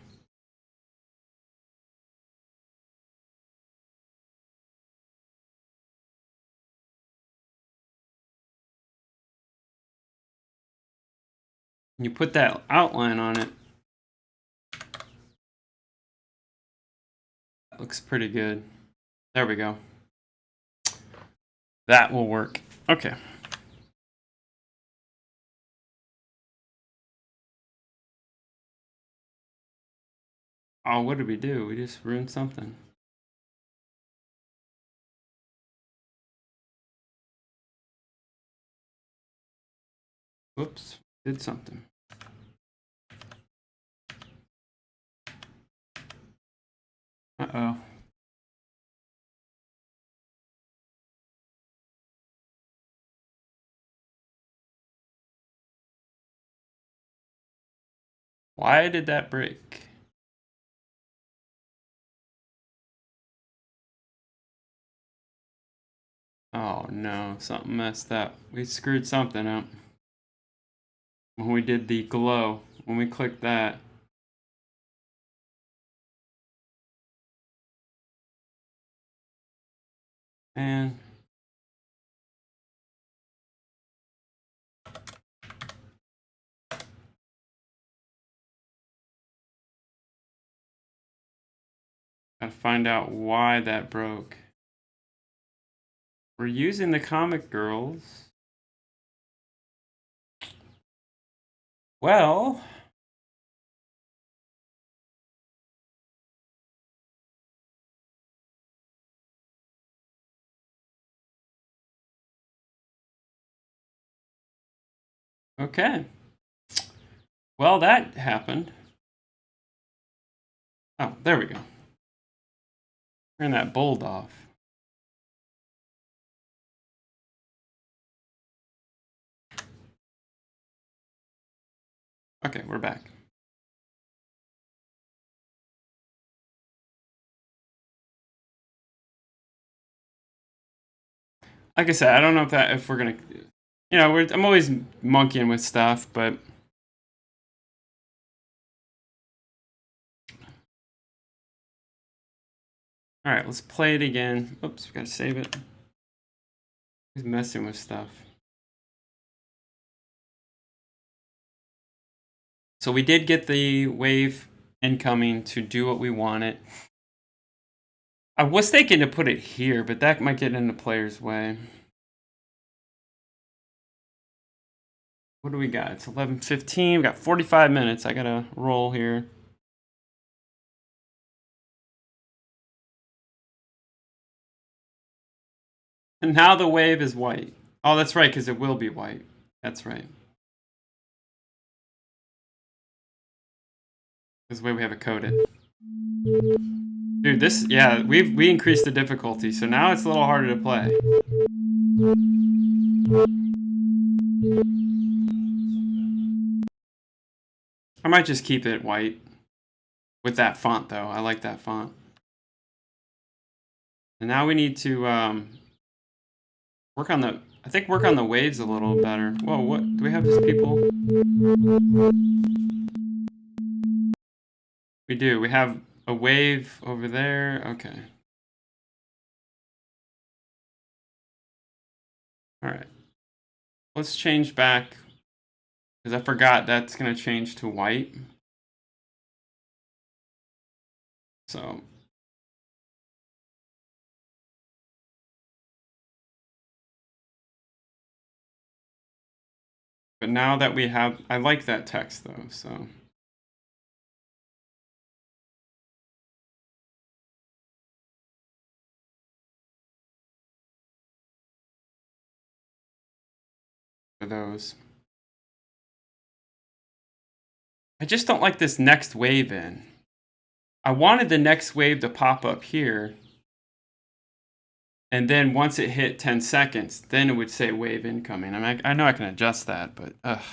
You put that outline on it. That looks pretty good. There we go. That will work. Okay. Oh, what did we do? We just ruined something. Whoops, did something. Uh-oh. Why did that break? Oh no, something messed up. We screwed something up. When we did the glow, when we clicked that. And gotta find out why that broke. We're using the comic girls. Well, okay. Well, that happened. Oh, there we go. Turn that bold off. Okay, we're back. Like I said, I don't know if we're gonna, you know, I'm always monkeying with stuff, but all right, let's play it again. Oops, we gotta save it. He's messing with stuff. So we did get the wave incoming to do what we wanted. I was thinking to put it here, but that might get in the player's way. What do we got? It's 11:15. We got 45 minutes. I gotta roll here. And now the wave is white. Oh, that's right, because it will be white. That's right. Because the way we have it coded. Dude, this, yeah, we increased the difficulty, so now it's a little harder to play. I might just keep it white. With that font, though. I like that font. And now we need to work on the I think work on the waves a little better. Whoa, what? Do we have these people? We do. We have a wave over there. Okay. All right. Let's change back, because I forgot that's going to change to white. So but now that we have, I like that text though, so. For those. I just don't like this next wave in. I wanted the next wave to pop up here. And then once it hit 10 seconds, then it would say wave incoming. I mean, I know I can adjust that, but ugh.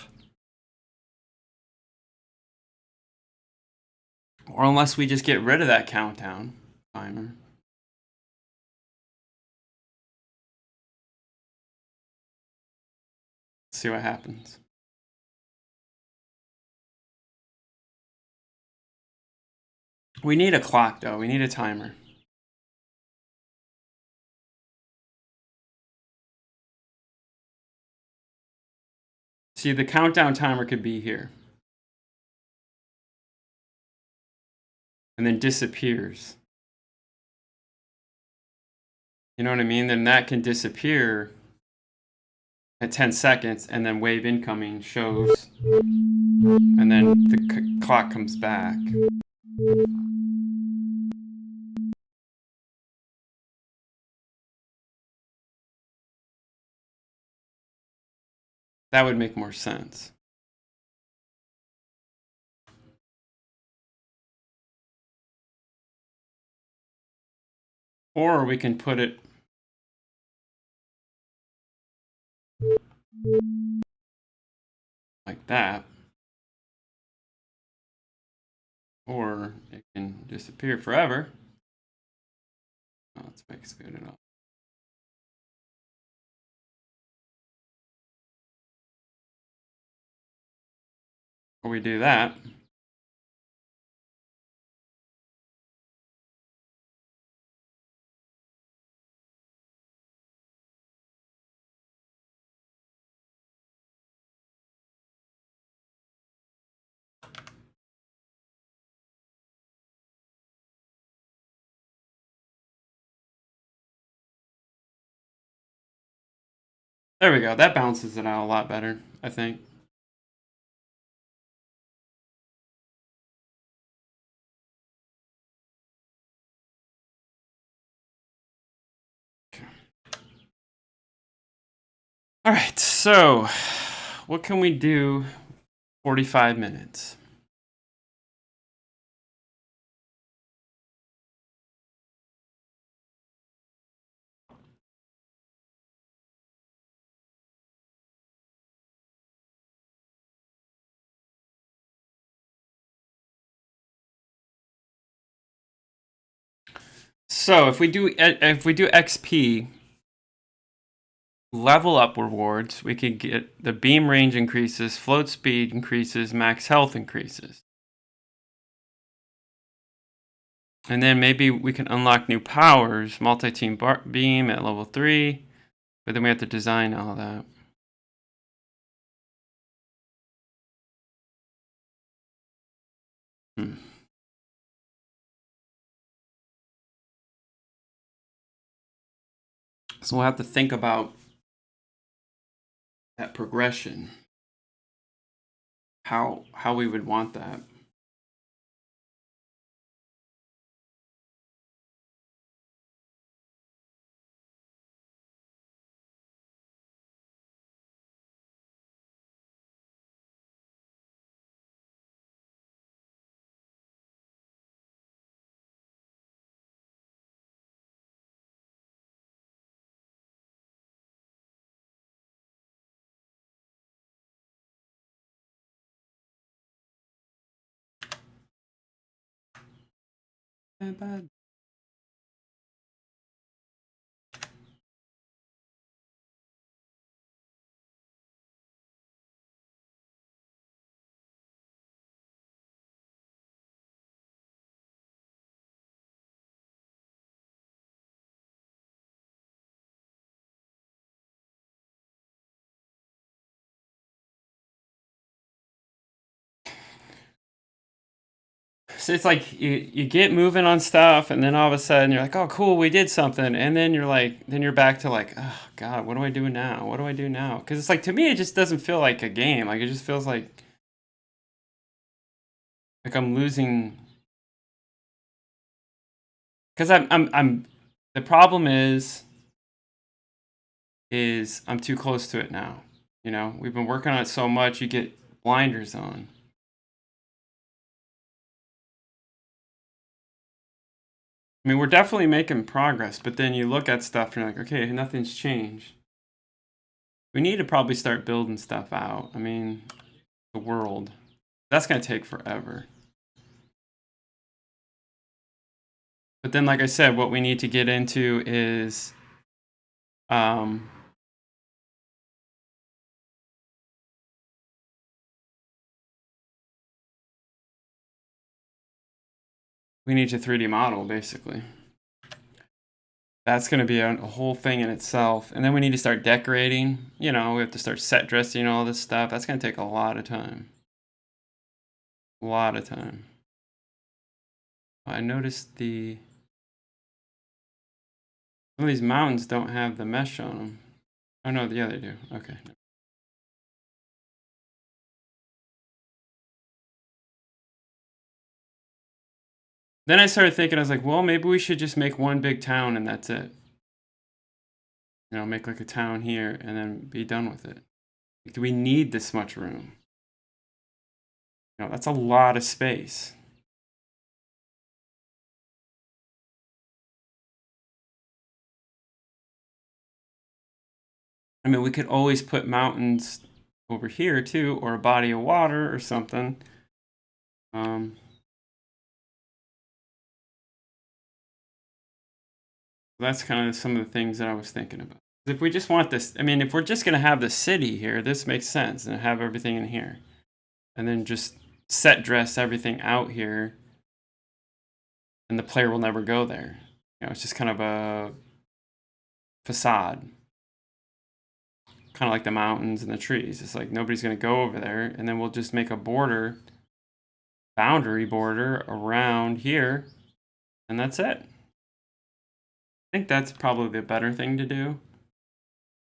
Or unless we just get rid of that countdown timer. See what happens. We need a clock though. We need a timer. See, the countdown timer could be here. And then disappears. You know what I mean? Then that can disappear at 10 seconds, and then wave incoming shows, and then the clock comes back. That would make more sense. Or we can put it like that. Or it can disappear forever. Oh, let's expand it up. Or we do that. There we go. That balances it out a lot better, I think. All right, so what can we do 45 minutes? So if we do XP, level up rewards, we could get the beam range increases, float speed increases, max health increases. And then maybe we can unlock new powers, multi-team beam at level 3, but then we have to design all that. So we'll have to think about that progression, how we would want that. Bad. So it's like you get moving on stuff, and then all of a sudden you're like, oh, cool, we did something. And then you're back to like, oh, God, what do I do now? What do I do now? Because it's like, to me, it just doesn't feel like a game. Like, it just feels like I'm losing. Because the problem is I'm too close to it now. You know, we've been working on it so much, you get blinders on. I mean, we're definitely making progress, but then you look at stuff and you're like, okay, nothing's changed. We need to probably start building stuff out. I mean, the world. That's going to take forever. But then, like I said, what we need to get into is we need to 3D model, basically. That's going to be a whole thing in itself. And then we need to start decorating. You know, we have to start set dressing and all this stuff. That's going to take a lot of time. A lot of time. I noticed some of these mountains don't have the mesh on them. Oh, no, yeah, they do. Okay. Then I started thinking, I was like, well, maybe we should just make one big town and that's it. You know, make like a town here and then be done with it. Like, do we need this much room? You know, that's a lot of space. I mean, we could always put mountains over here too, or a body of water or something. That's kind of some of the things that I was thinking about. If we just want this, I mean, if we're just going to have the city here, this makes sense, and have everything in here. And then just set dress everything out here, and the player will never go there. You know, it's just kind of a facade. Kind of like the mountains and the trees. It's like nobody's going to go over there, and then we'll just make a boundary border around here, and that's it. I think that's probably the better thing to do,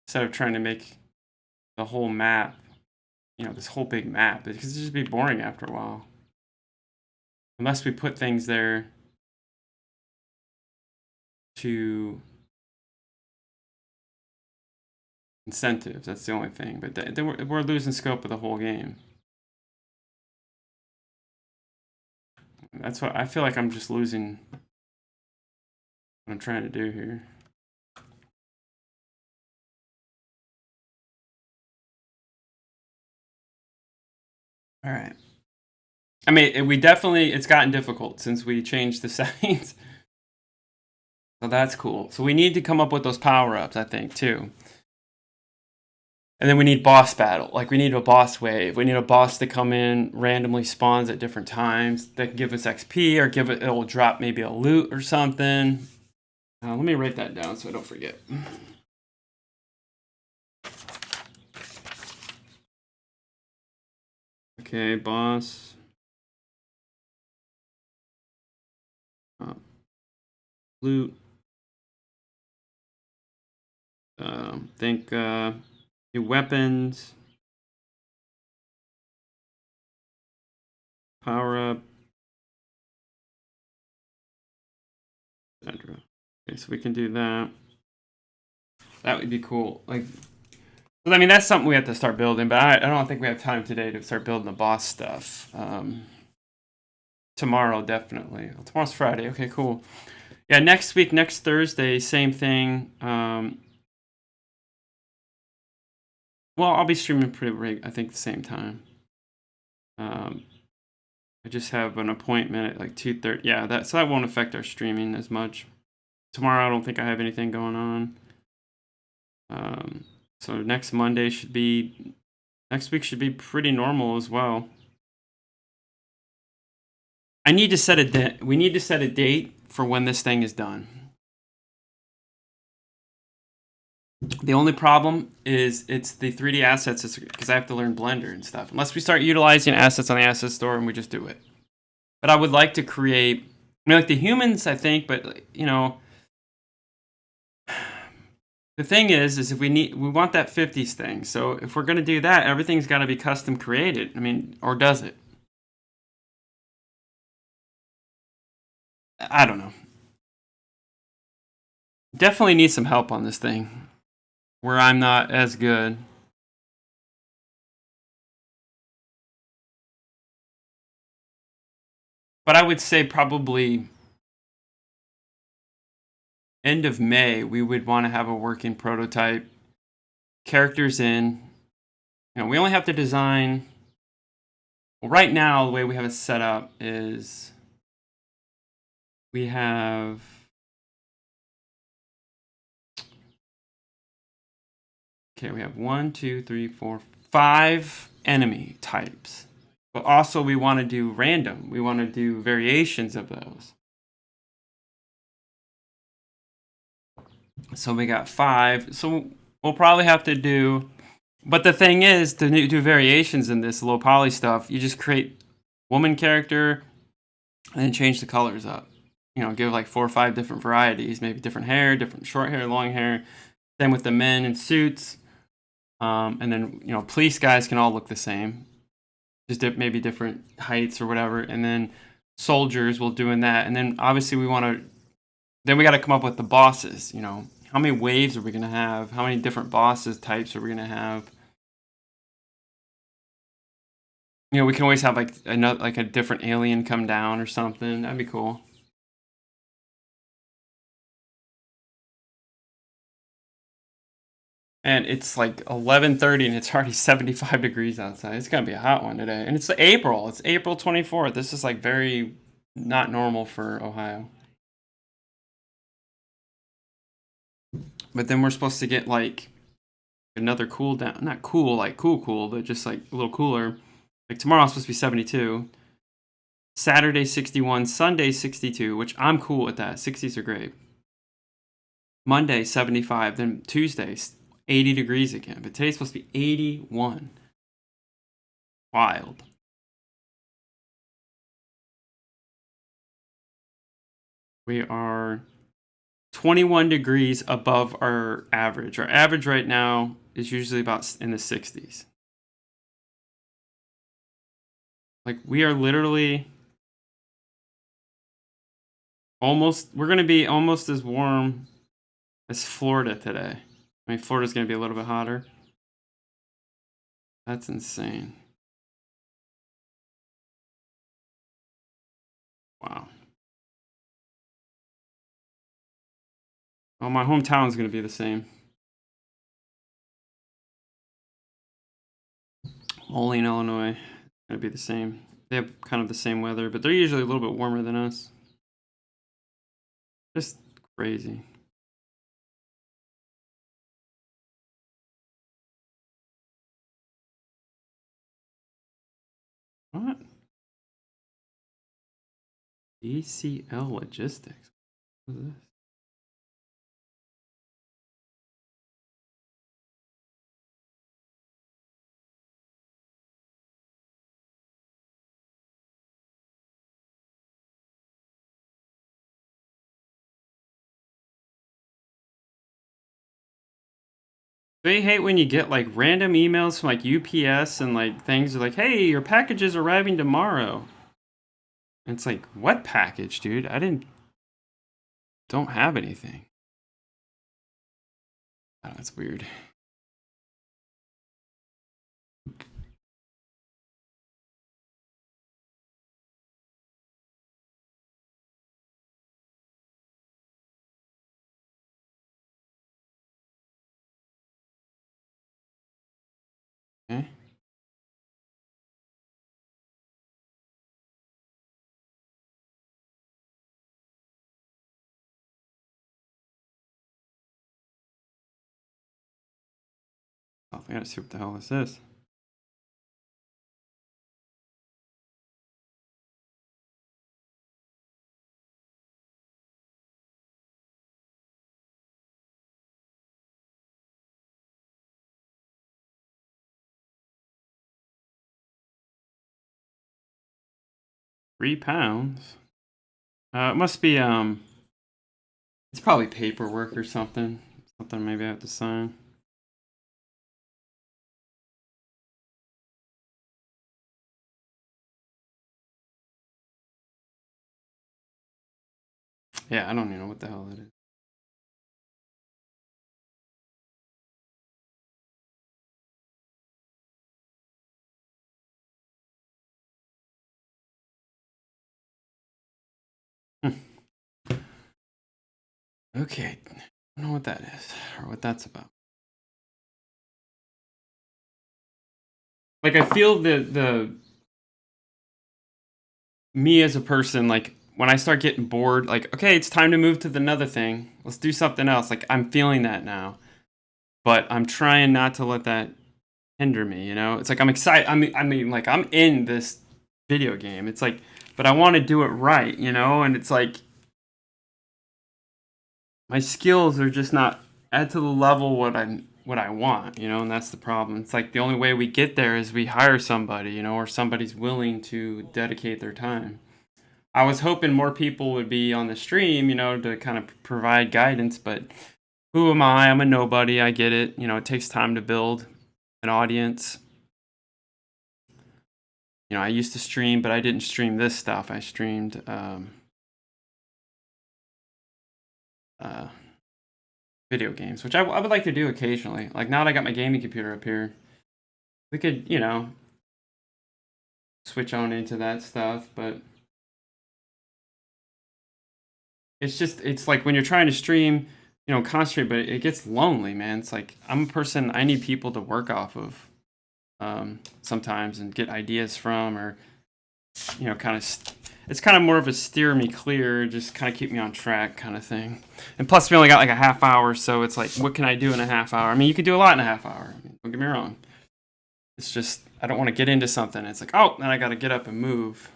instead of trying to make the whole map, you know, this whole big map, because it'd just be boring after a while. Unless we put things there to incentives, that's the only thing. But then we're losing scope of the whole game. That's what I feel like I'm just losing what I'm trying to do here. All right. I mean, it's gotten difficult since we changed the settings. So that's cool. So we need to come up with those power-ups, I think, too. And then we need boss battle. Like, we need a boss wave. We need a boss to come in, randomly spawns at different times that can give us XP, or it will drop maybe a loot or something. Let me write that down so I don't forget. Okay, boss. Loot. Think new weapons. Power up. Etc. Okay, so we can do that. That would be cool. Like, I mean, that's something we have to start building, but I don't think we have time today to start building the boss stuff. Tomorrow, definitely. Well, tomorrow's Friday. Okay, cool. Yeah, next week, next Thursday, same thing. Well, I'll be streaming I think, the same time. I just have an appointment at like 2:30. Yeah, so that won't affect our streaming as much. Tomorrow, I don't think I have anything going on. So next week should be pretty normal as well. We need to set a date for when this thing is done. The only problem is it's the 3D assets, because I have to learn Blender and stuff. Unless we start utilizing assets on the asset store and we just do it. But I would like to create, like the humans, I think, but the thing is if we want that 50s thing. So if we're gonna do that, everything's got to be custom created. I mean, or does it? I don't know. Definitely need some help on this thing, where I'm not as good. But I would say probably end of May, we would want to have a working prototype, characters in. We only have to design. Well, right now, the way we have it set up is we have we have 1, 2, 3, 4, 5 enemy types. But also we want to do random. We want to do variations of those. So we got 5. So we'll probably have to do. But the thing is, to do variations in this low poly stuff, you just create woman character and then change the colors up. Give like 4 or 5 different varieties, maybe different hair, different short hair, long hair. Same with the men in suits. And then, police guys can all look the same, just maybe different heights or whatever. And then soldiers will doing that. And then obviously we got to come up with the bosses. How many waves are we going to have? How many different bosses types are we going to have? We can always have like a different alien come down or something. That'd be cool. And it's like 11:30 and it's already 75 degrees outside. It's going to be a hot one today. And it's April. It's April 24th. This is like very not normal for Ohio. But then we're supposed to get like another cool down. Not cool, like cool, but just like a little cooler. Like tomorrow's supposed to be 72. Saturday 61, Sunday 62, which I'm cool with that. 60s are great. Monday 75, then Tuesday 80 degrees again. But today's supposed to be 81. Wild. We are 21 degrees above our average. Our average right now is usually about in the 60s. Like we are literally we're going to be almost as warm as Florida today. I mean, Florida's going to be a little bit hotter. That's insane. Wow. Well, my hometown's going to be the same. Moline, Illinois, going to be the same. They have kind of the same weather, but they're usually a little bit warmer than us. Just crazy. What? ECL Logistics. What is this? They hate when you get like random emails from like UPS and like things are like, hey, your package is arriving tomorrow. And it's like, what package, dude? Don't have anything. Oh, that's weird. Okay. Oh, I gotta see what the hell this is. £3. It must be it's probably paperwork or something. Something maybe I have to sign. Yeah, I don't even know what the hell that is. Okay, I don't know what that is or what that's about. Like I feel the me as a person, like when I start getting bored, like okay, it's time to move to the another thing. Let's do something else. Like I'm feeling that now, but I'm trying not to let that hinder me. You know, it's like I'm excited. I mean, like I'm in this video game. It's like, but I want to do it right. You know, and it's like my skills are just not at to the level what I want, you know, and that's the problem. It's like the only way we get there is we hire somebody, you know, or somebody's willing to dedicate their time. I was hoping more people would be on the stream, you know, to kind of provide guidance, but who am I? I'm a nobody. I get it. You know, it takes time to build an audience. You know, I used to stream, but I didn't stream this stuff. I streamed uh, video games, which I would like to do occasionally. Like now that I got my gaming computer up here, we could, you know, switch on into that stuff, but it's like when you're trying to stream, you know, concentrate, but it gets lonely, man. It's like I'm a person, I need people to work off of sometimes and get ideas from, or you know, kind of it's kind of more of a steer me clear, just kind of keep me on track kind of thing. And plus we only got like a half hour, so it's like what can I do in a half hour? I mean, you could do a lot in a half hour. I mean, don't get me wrong. It's just I don't want to get into something. It's like, oh, then I got to get up and move.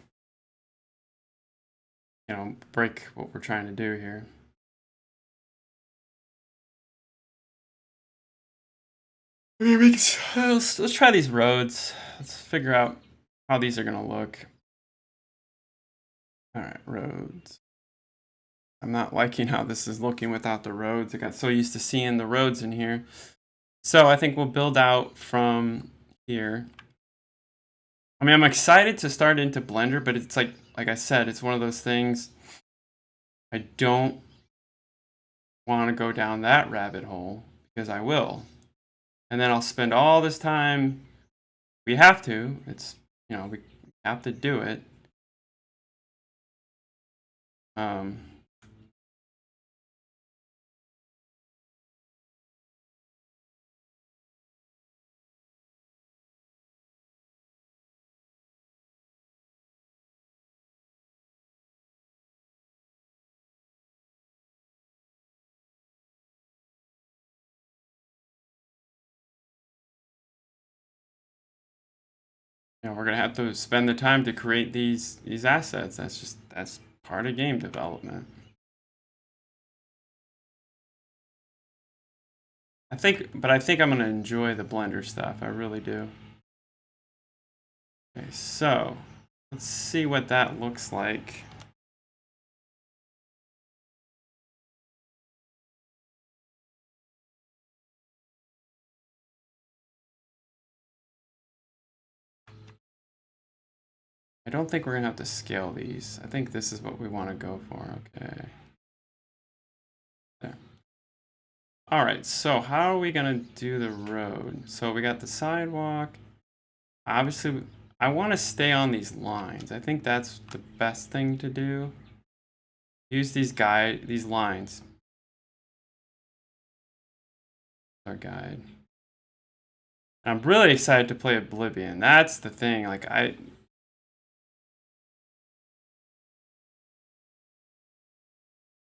You know, break what we're trying to do here. Maybe let's try these roads. Let's figure out how these are gonna look. All right, roads. I'm not liking how this is looking without the roads. I got so used to seeing the roads in here. So I think we'll build out from here. I mean, I'm excited to start into Blender, but it's like I said, it's one of those things. I don't want to go down that rabbit hole because I will. And then I'll spend all this time. We have to. It's, you know, we have to do it. Um, you know, we're gonna have to spend the time to create these assets. That's part of game development. I think I'm gonna enjoy the Blender stuff. I really do. Okay, so let's see what that looks like. I don't think we're gonna have to scale these. I think this is what we want to go for. Okay. There. All right, so how are we gonna do the road? So we got the sidewalk. Obviously, I want to stay on these lines. I think that's the best thing to do. Use these lines. Our guide. And I'm really excited to play Oblivion. That's the thing. Like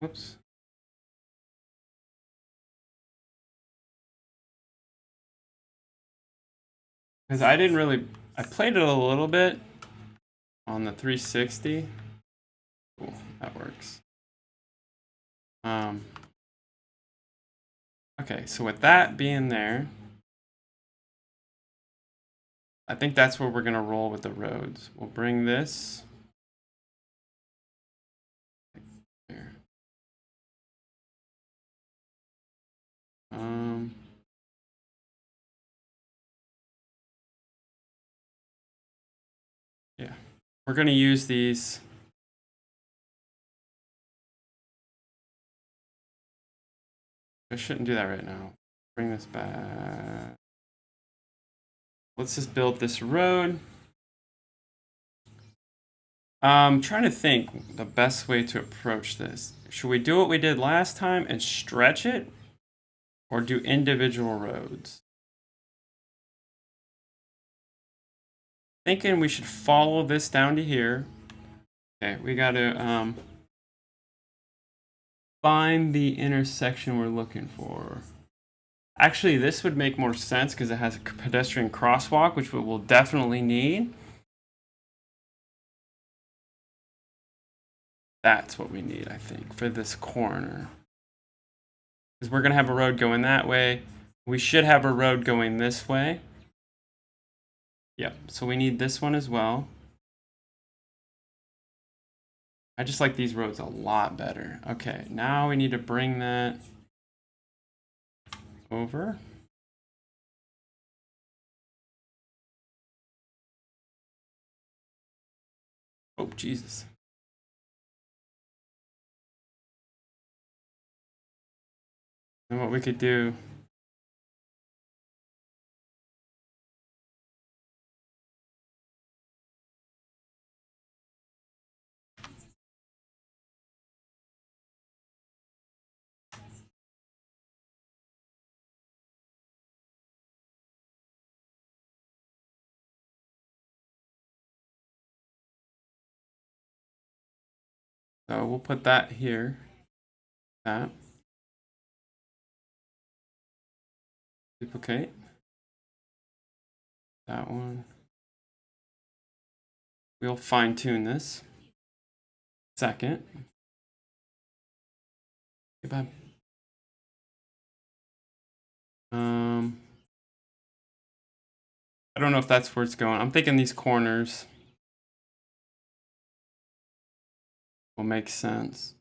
whoops. Because I played it a little bit on the 360. Cool, that works. Okay, so with that being there, I think that's where we're gonna roll with the roads. We'll bring this Um, yeah, we're gonna use these. I shouldn't do that right now. Bring this back. Let's just build this road. I'm trying to think the best way to approach this. Should we do what we did last time and stretch it? Or do individual roads? Thinking we should follow this down to here. Okay, we gotta find the intersection we're looking for. Actually, this would make more sense because it has a pedestrian crosswalk, which we will definitely need. That's what we need, I think, for this corner. Because we're going to have a road going that way. We should have a road going this way. Yep, so we need this one as well. I just like these roads a lot better. Okay, now we need to bring that over. Oh, Jesus. And what we could do... So we'll put that here. That. Duplicate. That one. We'll fine tune this. Second. Okay, I don't know if that's where it's going. I'm thinking these corners will make sense.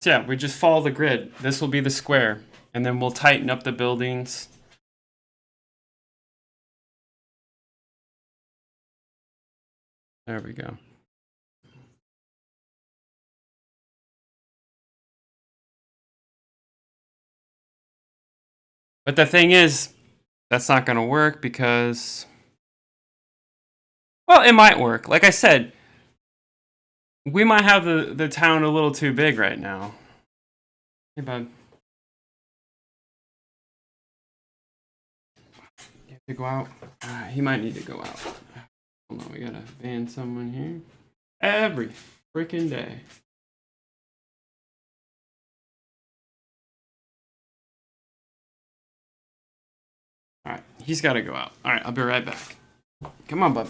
So yeah, we just follow the grid. This will be the square, and then we'll tighten up the buildings. There we go. But the thing is, that's not going to work because, well, it might work. Like I said, we might have the town a little too big right now. Hey, bud. You have to go out? He might need to go out. Hold on, we gotta ban someone here. Every freaking day. Alright, he's gotta go out. Alright, I'll be right back. Come on, bud.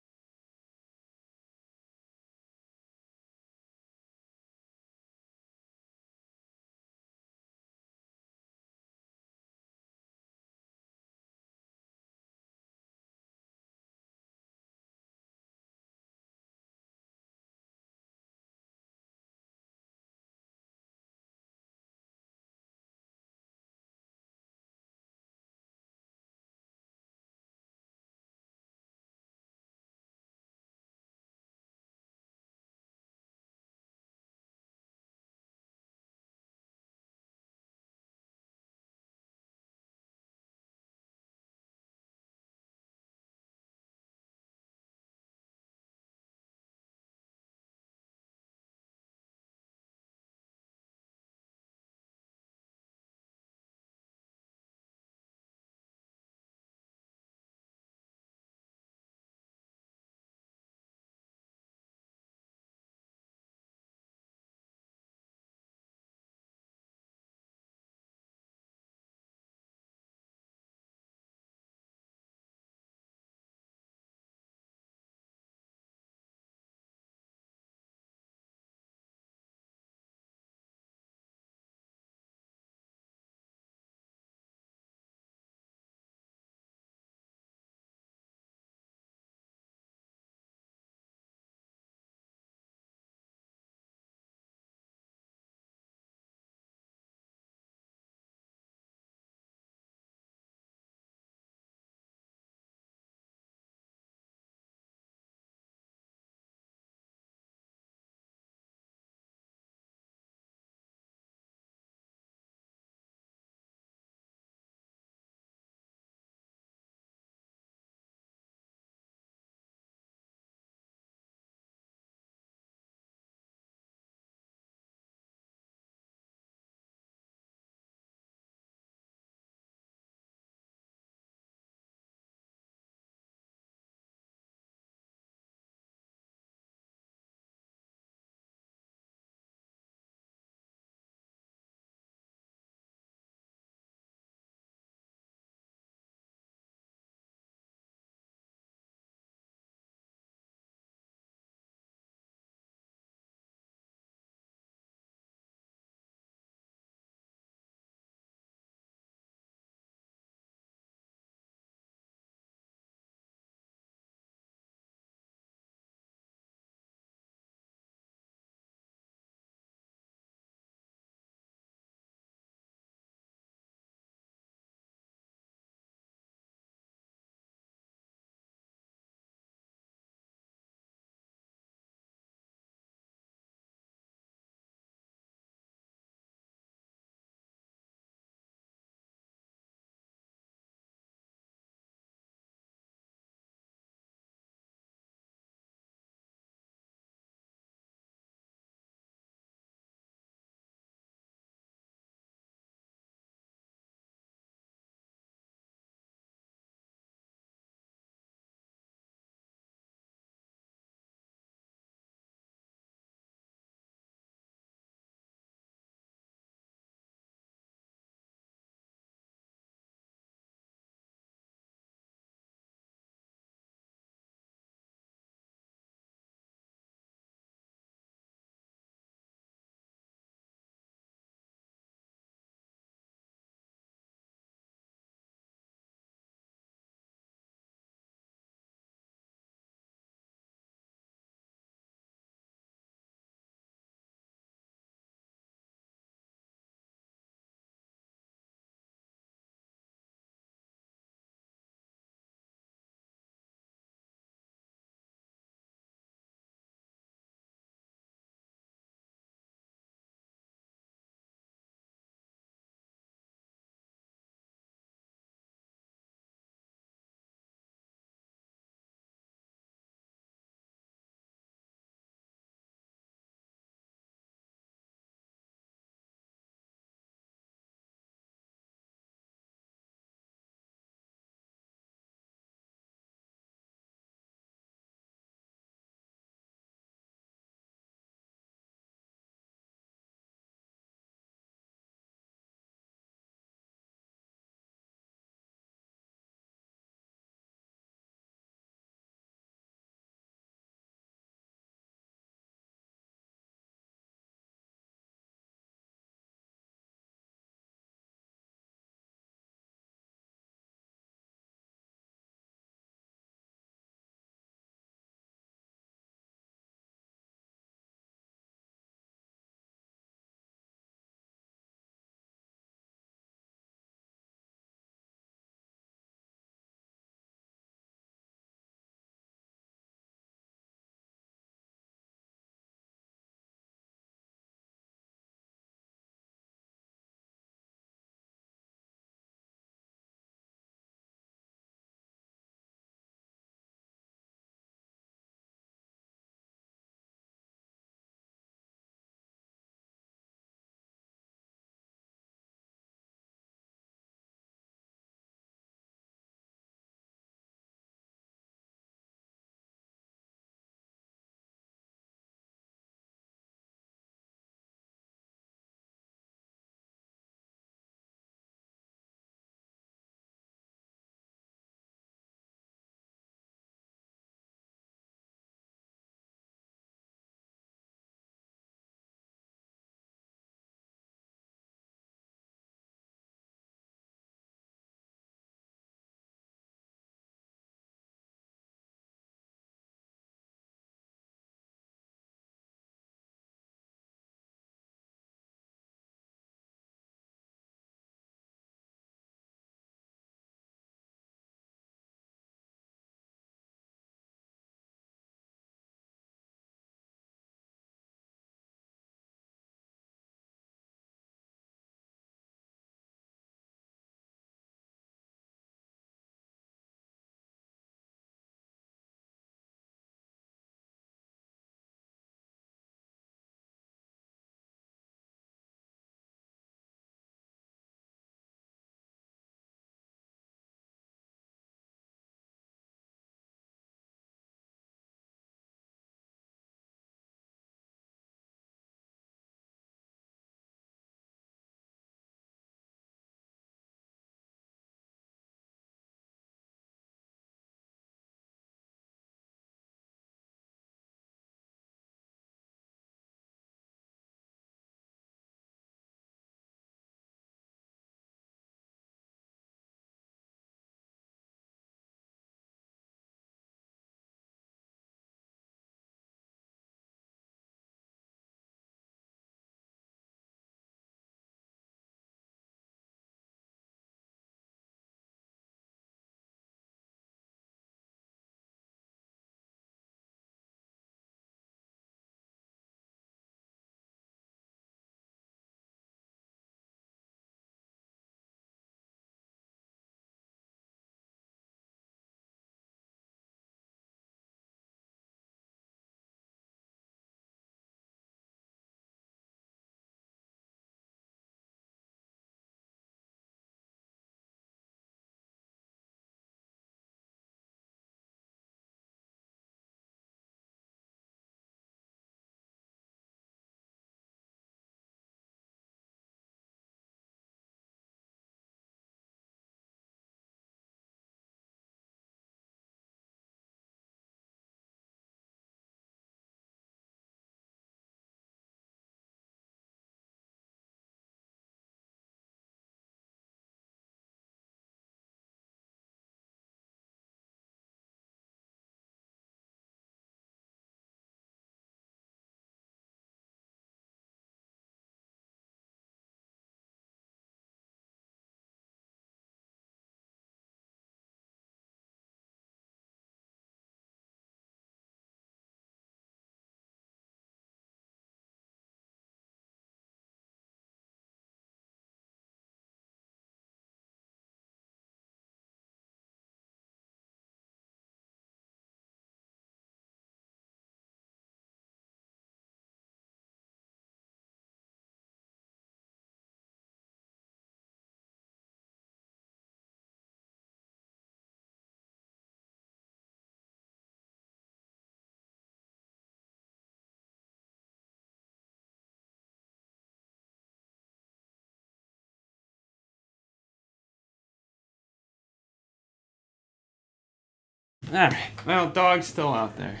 Alright, well, dog's still out there.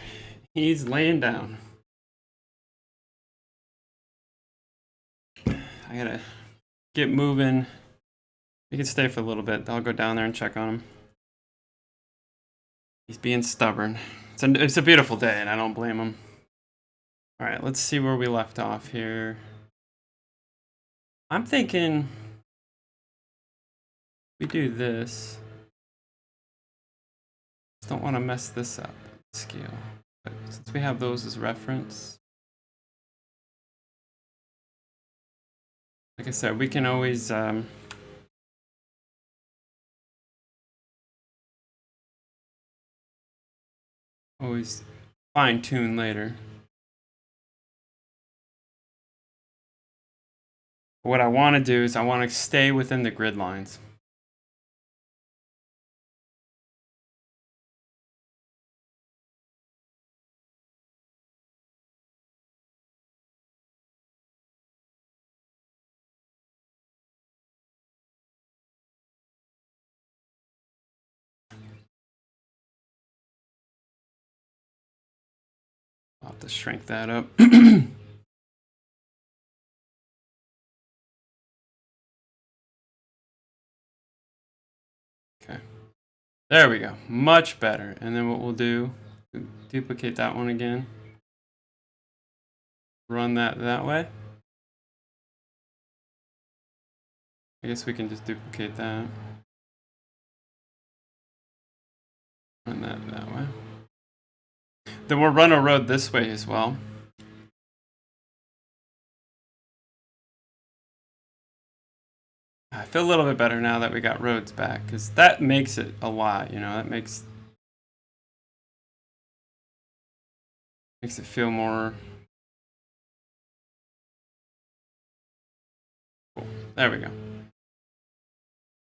He's laying down. I gotta get moving. You can stay for a little bit. I'll go down there and check on him. He's being stubborn. It's a beautiful day, and I don't blame him. Alright, let's see where we left off here. I'm thinking we do this. Just don't want to mess this up. Scale. But since we have those as reference, like I said, we can always always fine tune later. What I want to do is I want to stay within the grid lines. I'll have to shrink that up. Okay. There we go. Much better. And then what we'll do, duplicate that one again. Run that way. I guess we can just duplicate that. Run that way. Then we'll run a road this way as well. I feel a little bit better now that we got roads back, because that makes it a lot, you know, that makes it feel more cool. There we go.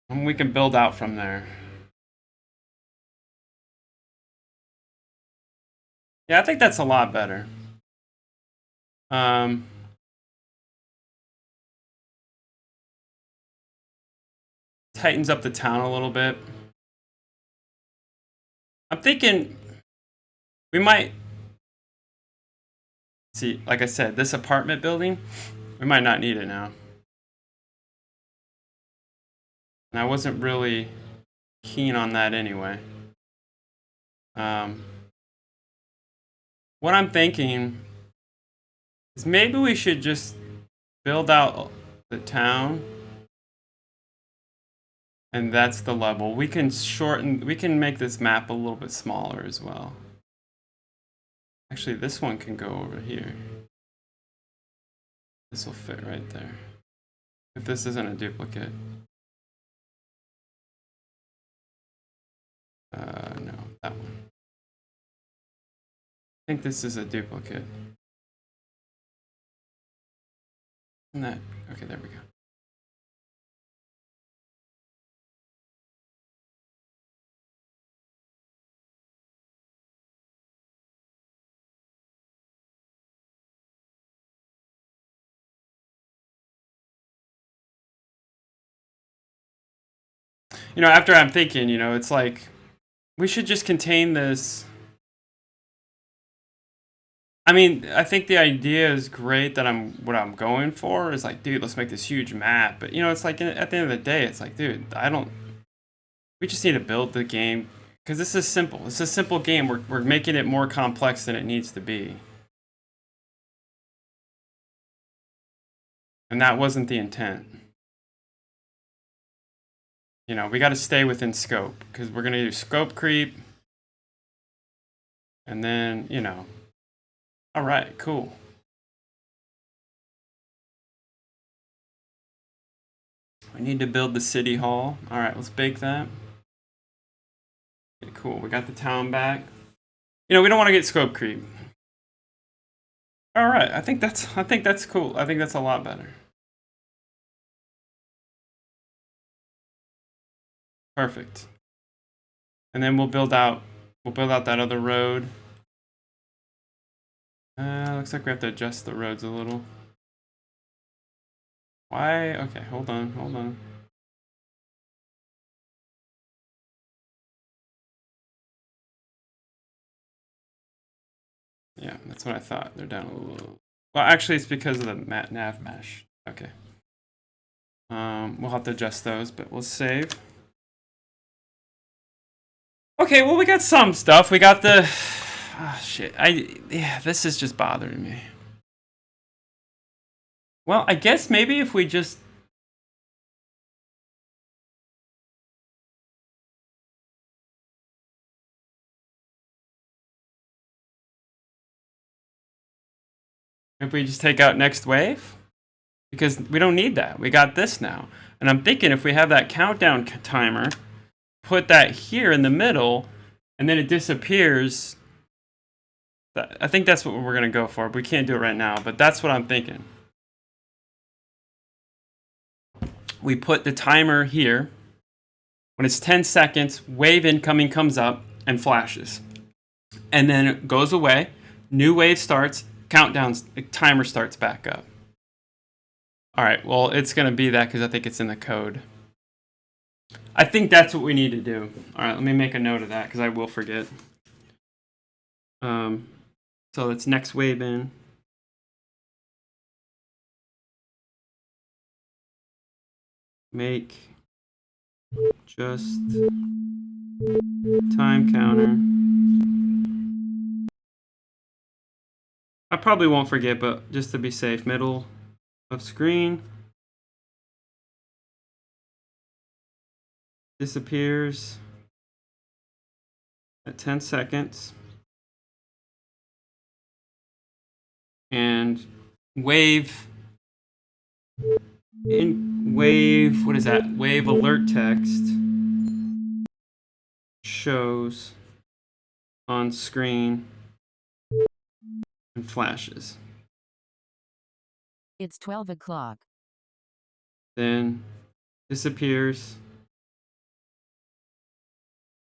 And we can build out from there. Yeah, I think that's a lot better. Tightens up the town a little bit. I'm thinking we might see, like I said, this apartment building, we might not need it now. And I wasn't really keen on that anyway. What I'm thinking is maybe we should just build out the town, and that's the level. We can make this map a little bit smaller as well. Actually, this one can go over here. This will fit right there. If this isn't a duplicate. No, that one. I think this is a duplicate. And that, okay, there we go. You know, after I'm thinking, you know, it's like, we should just contain this. I mean, I think the idea is great that what I'm going for is like, dude, let's make this huge map. But, you know, it's like, at the end of the day, it's like, dude, we just need to build the game. Because this is simple. It's a simple game. We're making it more complex than it needs to be. And that wasn't the intent. You know, we got to stay within scope. Because we're going to do scope creep. And then, you know. All right, cool. We need to build the city hall. All right, let's bake that. Okay, cool. We got the town back. You know, we don't want to get scope creep. All right, I think that's cool. I think that's a lot better. Perfect. And then we'll build out that other road. Looks like we have to adjust the roads a little. Why? Okay, hold on. Yeah, that's what I thought. They're down a little. Well, actually, it's because of the nav mesh. Okay. We'll have to adjust those, but we'll save. Okay, well, we got some stuff. We got the... Ah, shit. Yeah, this is just bothering me. Well, I guess maybe if we just... If we just take out next wave? Because we don't need that. We got this now. And I'm thinking if we have that countdown timer, put that here in the middle, and then it disappears. I think that's what we're going to go for. We can't do it right now, but that's what I'm thinking. We put the timer here. When it's 10 seconds, wave incoming comes up and flashes. And then it goes away. New wave starts. Countdown timer starts back up. All right, well, it's going to be that because I think it's in the code. I think that's what we need to do. All right, let me make a note of that because I will forget. So it's next wave in. Make just time counter. I probably won't forget, but just to be safe, middle of screen. Disappears at 10 seconds. And wave what is that? Wave alert text shows on screen and flashes. It's 12 o'clock. Then disappears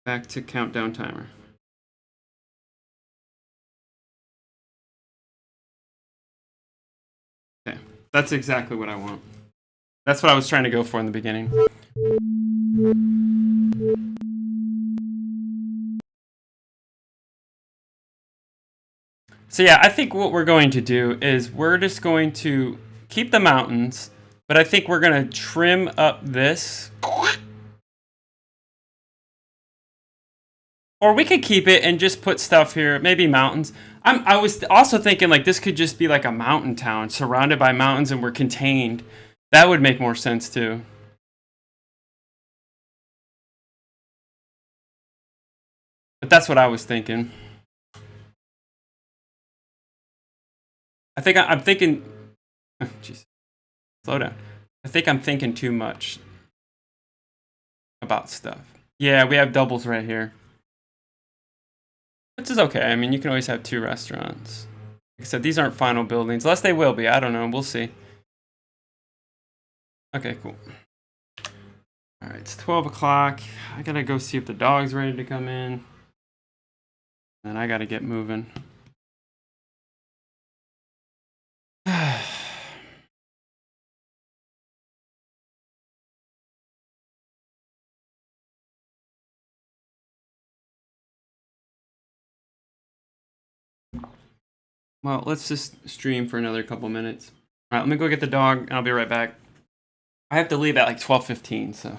back to countdown timer. Okay, that's exactly what I want. That's what I was trying to go for in the beginning. So yeah, I think what we're going to do is we're just going to keep the mountains, but I think we're going to trim up this. Or we could keep it and just put stuff here, maybe mountains. I was also thinking like this could just be like a mountain town surrounded by mountains and we're contained. That would make more sense too. But that's what I was thinking. I think I'm thinking... Jeez. Slow down. I think I'm thinking too much about stuff. Yeah, we have doubles right here. Which is okay. I mean, you can always have two restaurants. Like I said, these aren't final buildings. Unless they will be. I don't know. We'll see. Okay, cool. All right, it's 12 o'clock. I gotta go see if the dog's ready to come in. And I gotta get moving. Well, let's just stream for another couple minutes. All right, let me go get the dog, and I'll be right back. I have to leave at like 12:15, so...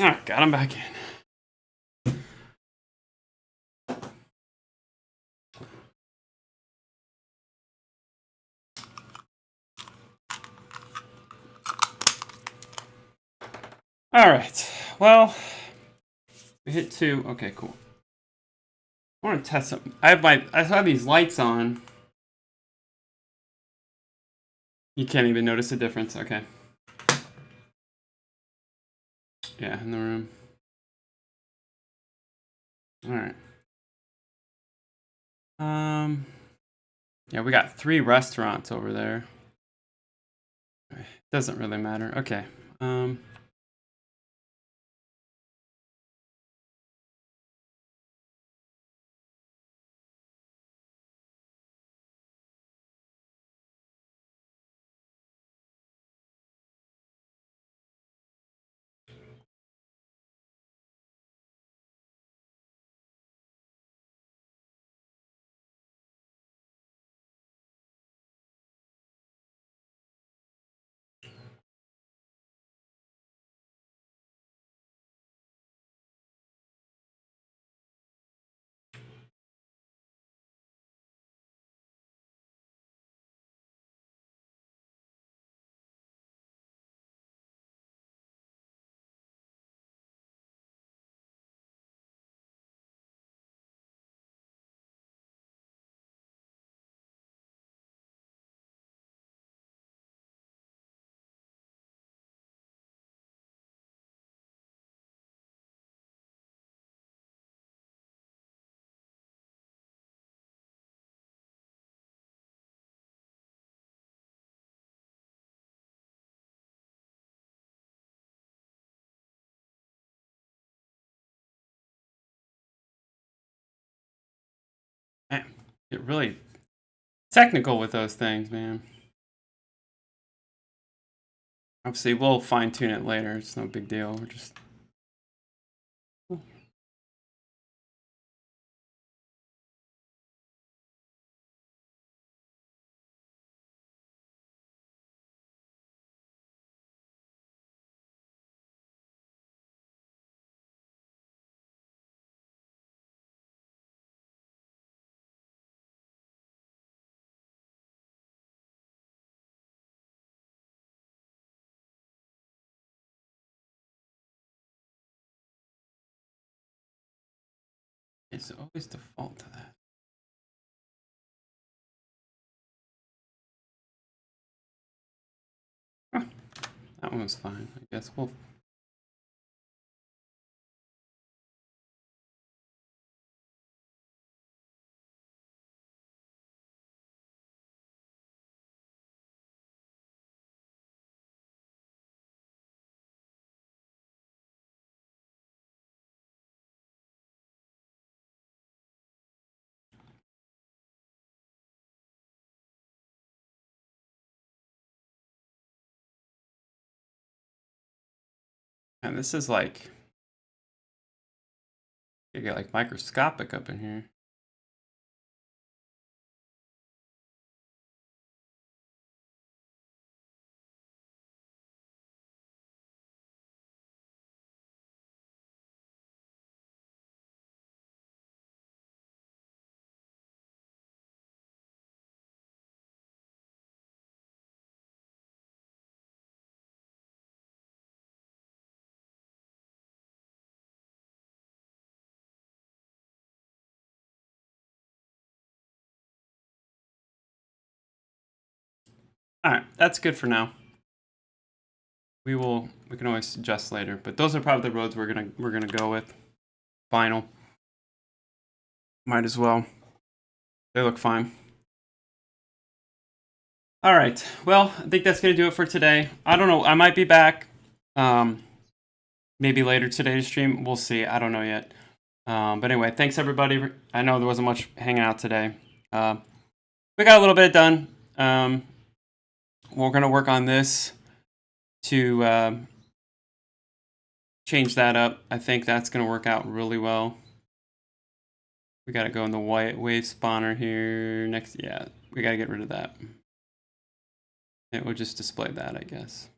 Ah, got him back in. All right. Well, we hit 2. Okay, cool. I want to test something. I have these lights on. You can't even notice the difference. Okay. Yeah, in the room. All right. Yeah, we got 3 restaurants over there. Doesn't really matter. Okay. Man, get really technical with those things, man. Obviously, we'll fine tune it later. It's no big deal. We're just. It's always default to that. Huh, that one was fine. I guess we'll. And this is like. You get like microscopic up in here. All right, that's good for now. We can always adjust later, but those are probably the roads we're gonna go with. Final. Might as well. They look fine. All right. Well, I think that's gonna do it for today. I don't know. I might be back. Maybe later today to stream. We'll see. I don't know yet. But anyway, thanks everybody. I know there wasn't much hanging out today. We got a little bit done. We're gonna work on this to change that up. I think that's gonna work out really well. We gotta go in the white wave spawner here next. Yeah, we gotta get rid of that. It will just display that, I guess.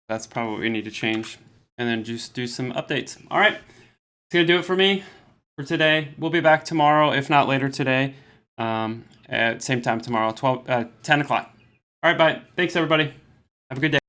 That's probably what we need to change. And then just do some updates. All right. It's going to do it for me for today. We'll be back tomorrow, if not later today, at same time tomorrow, 10 o'clock. All right, bye. Thanks, everybody. Have a good day.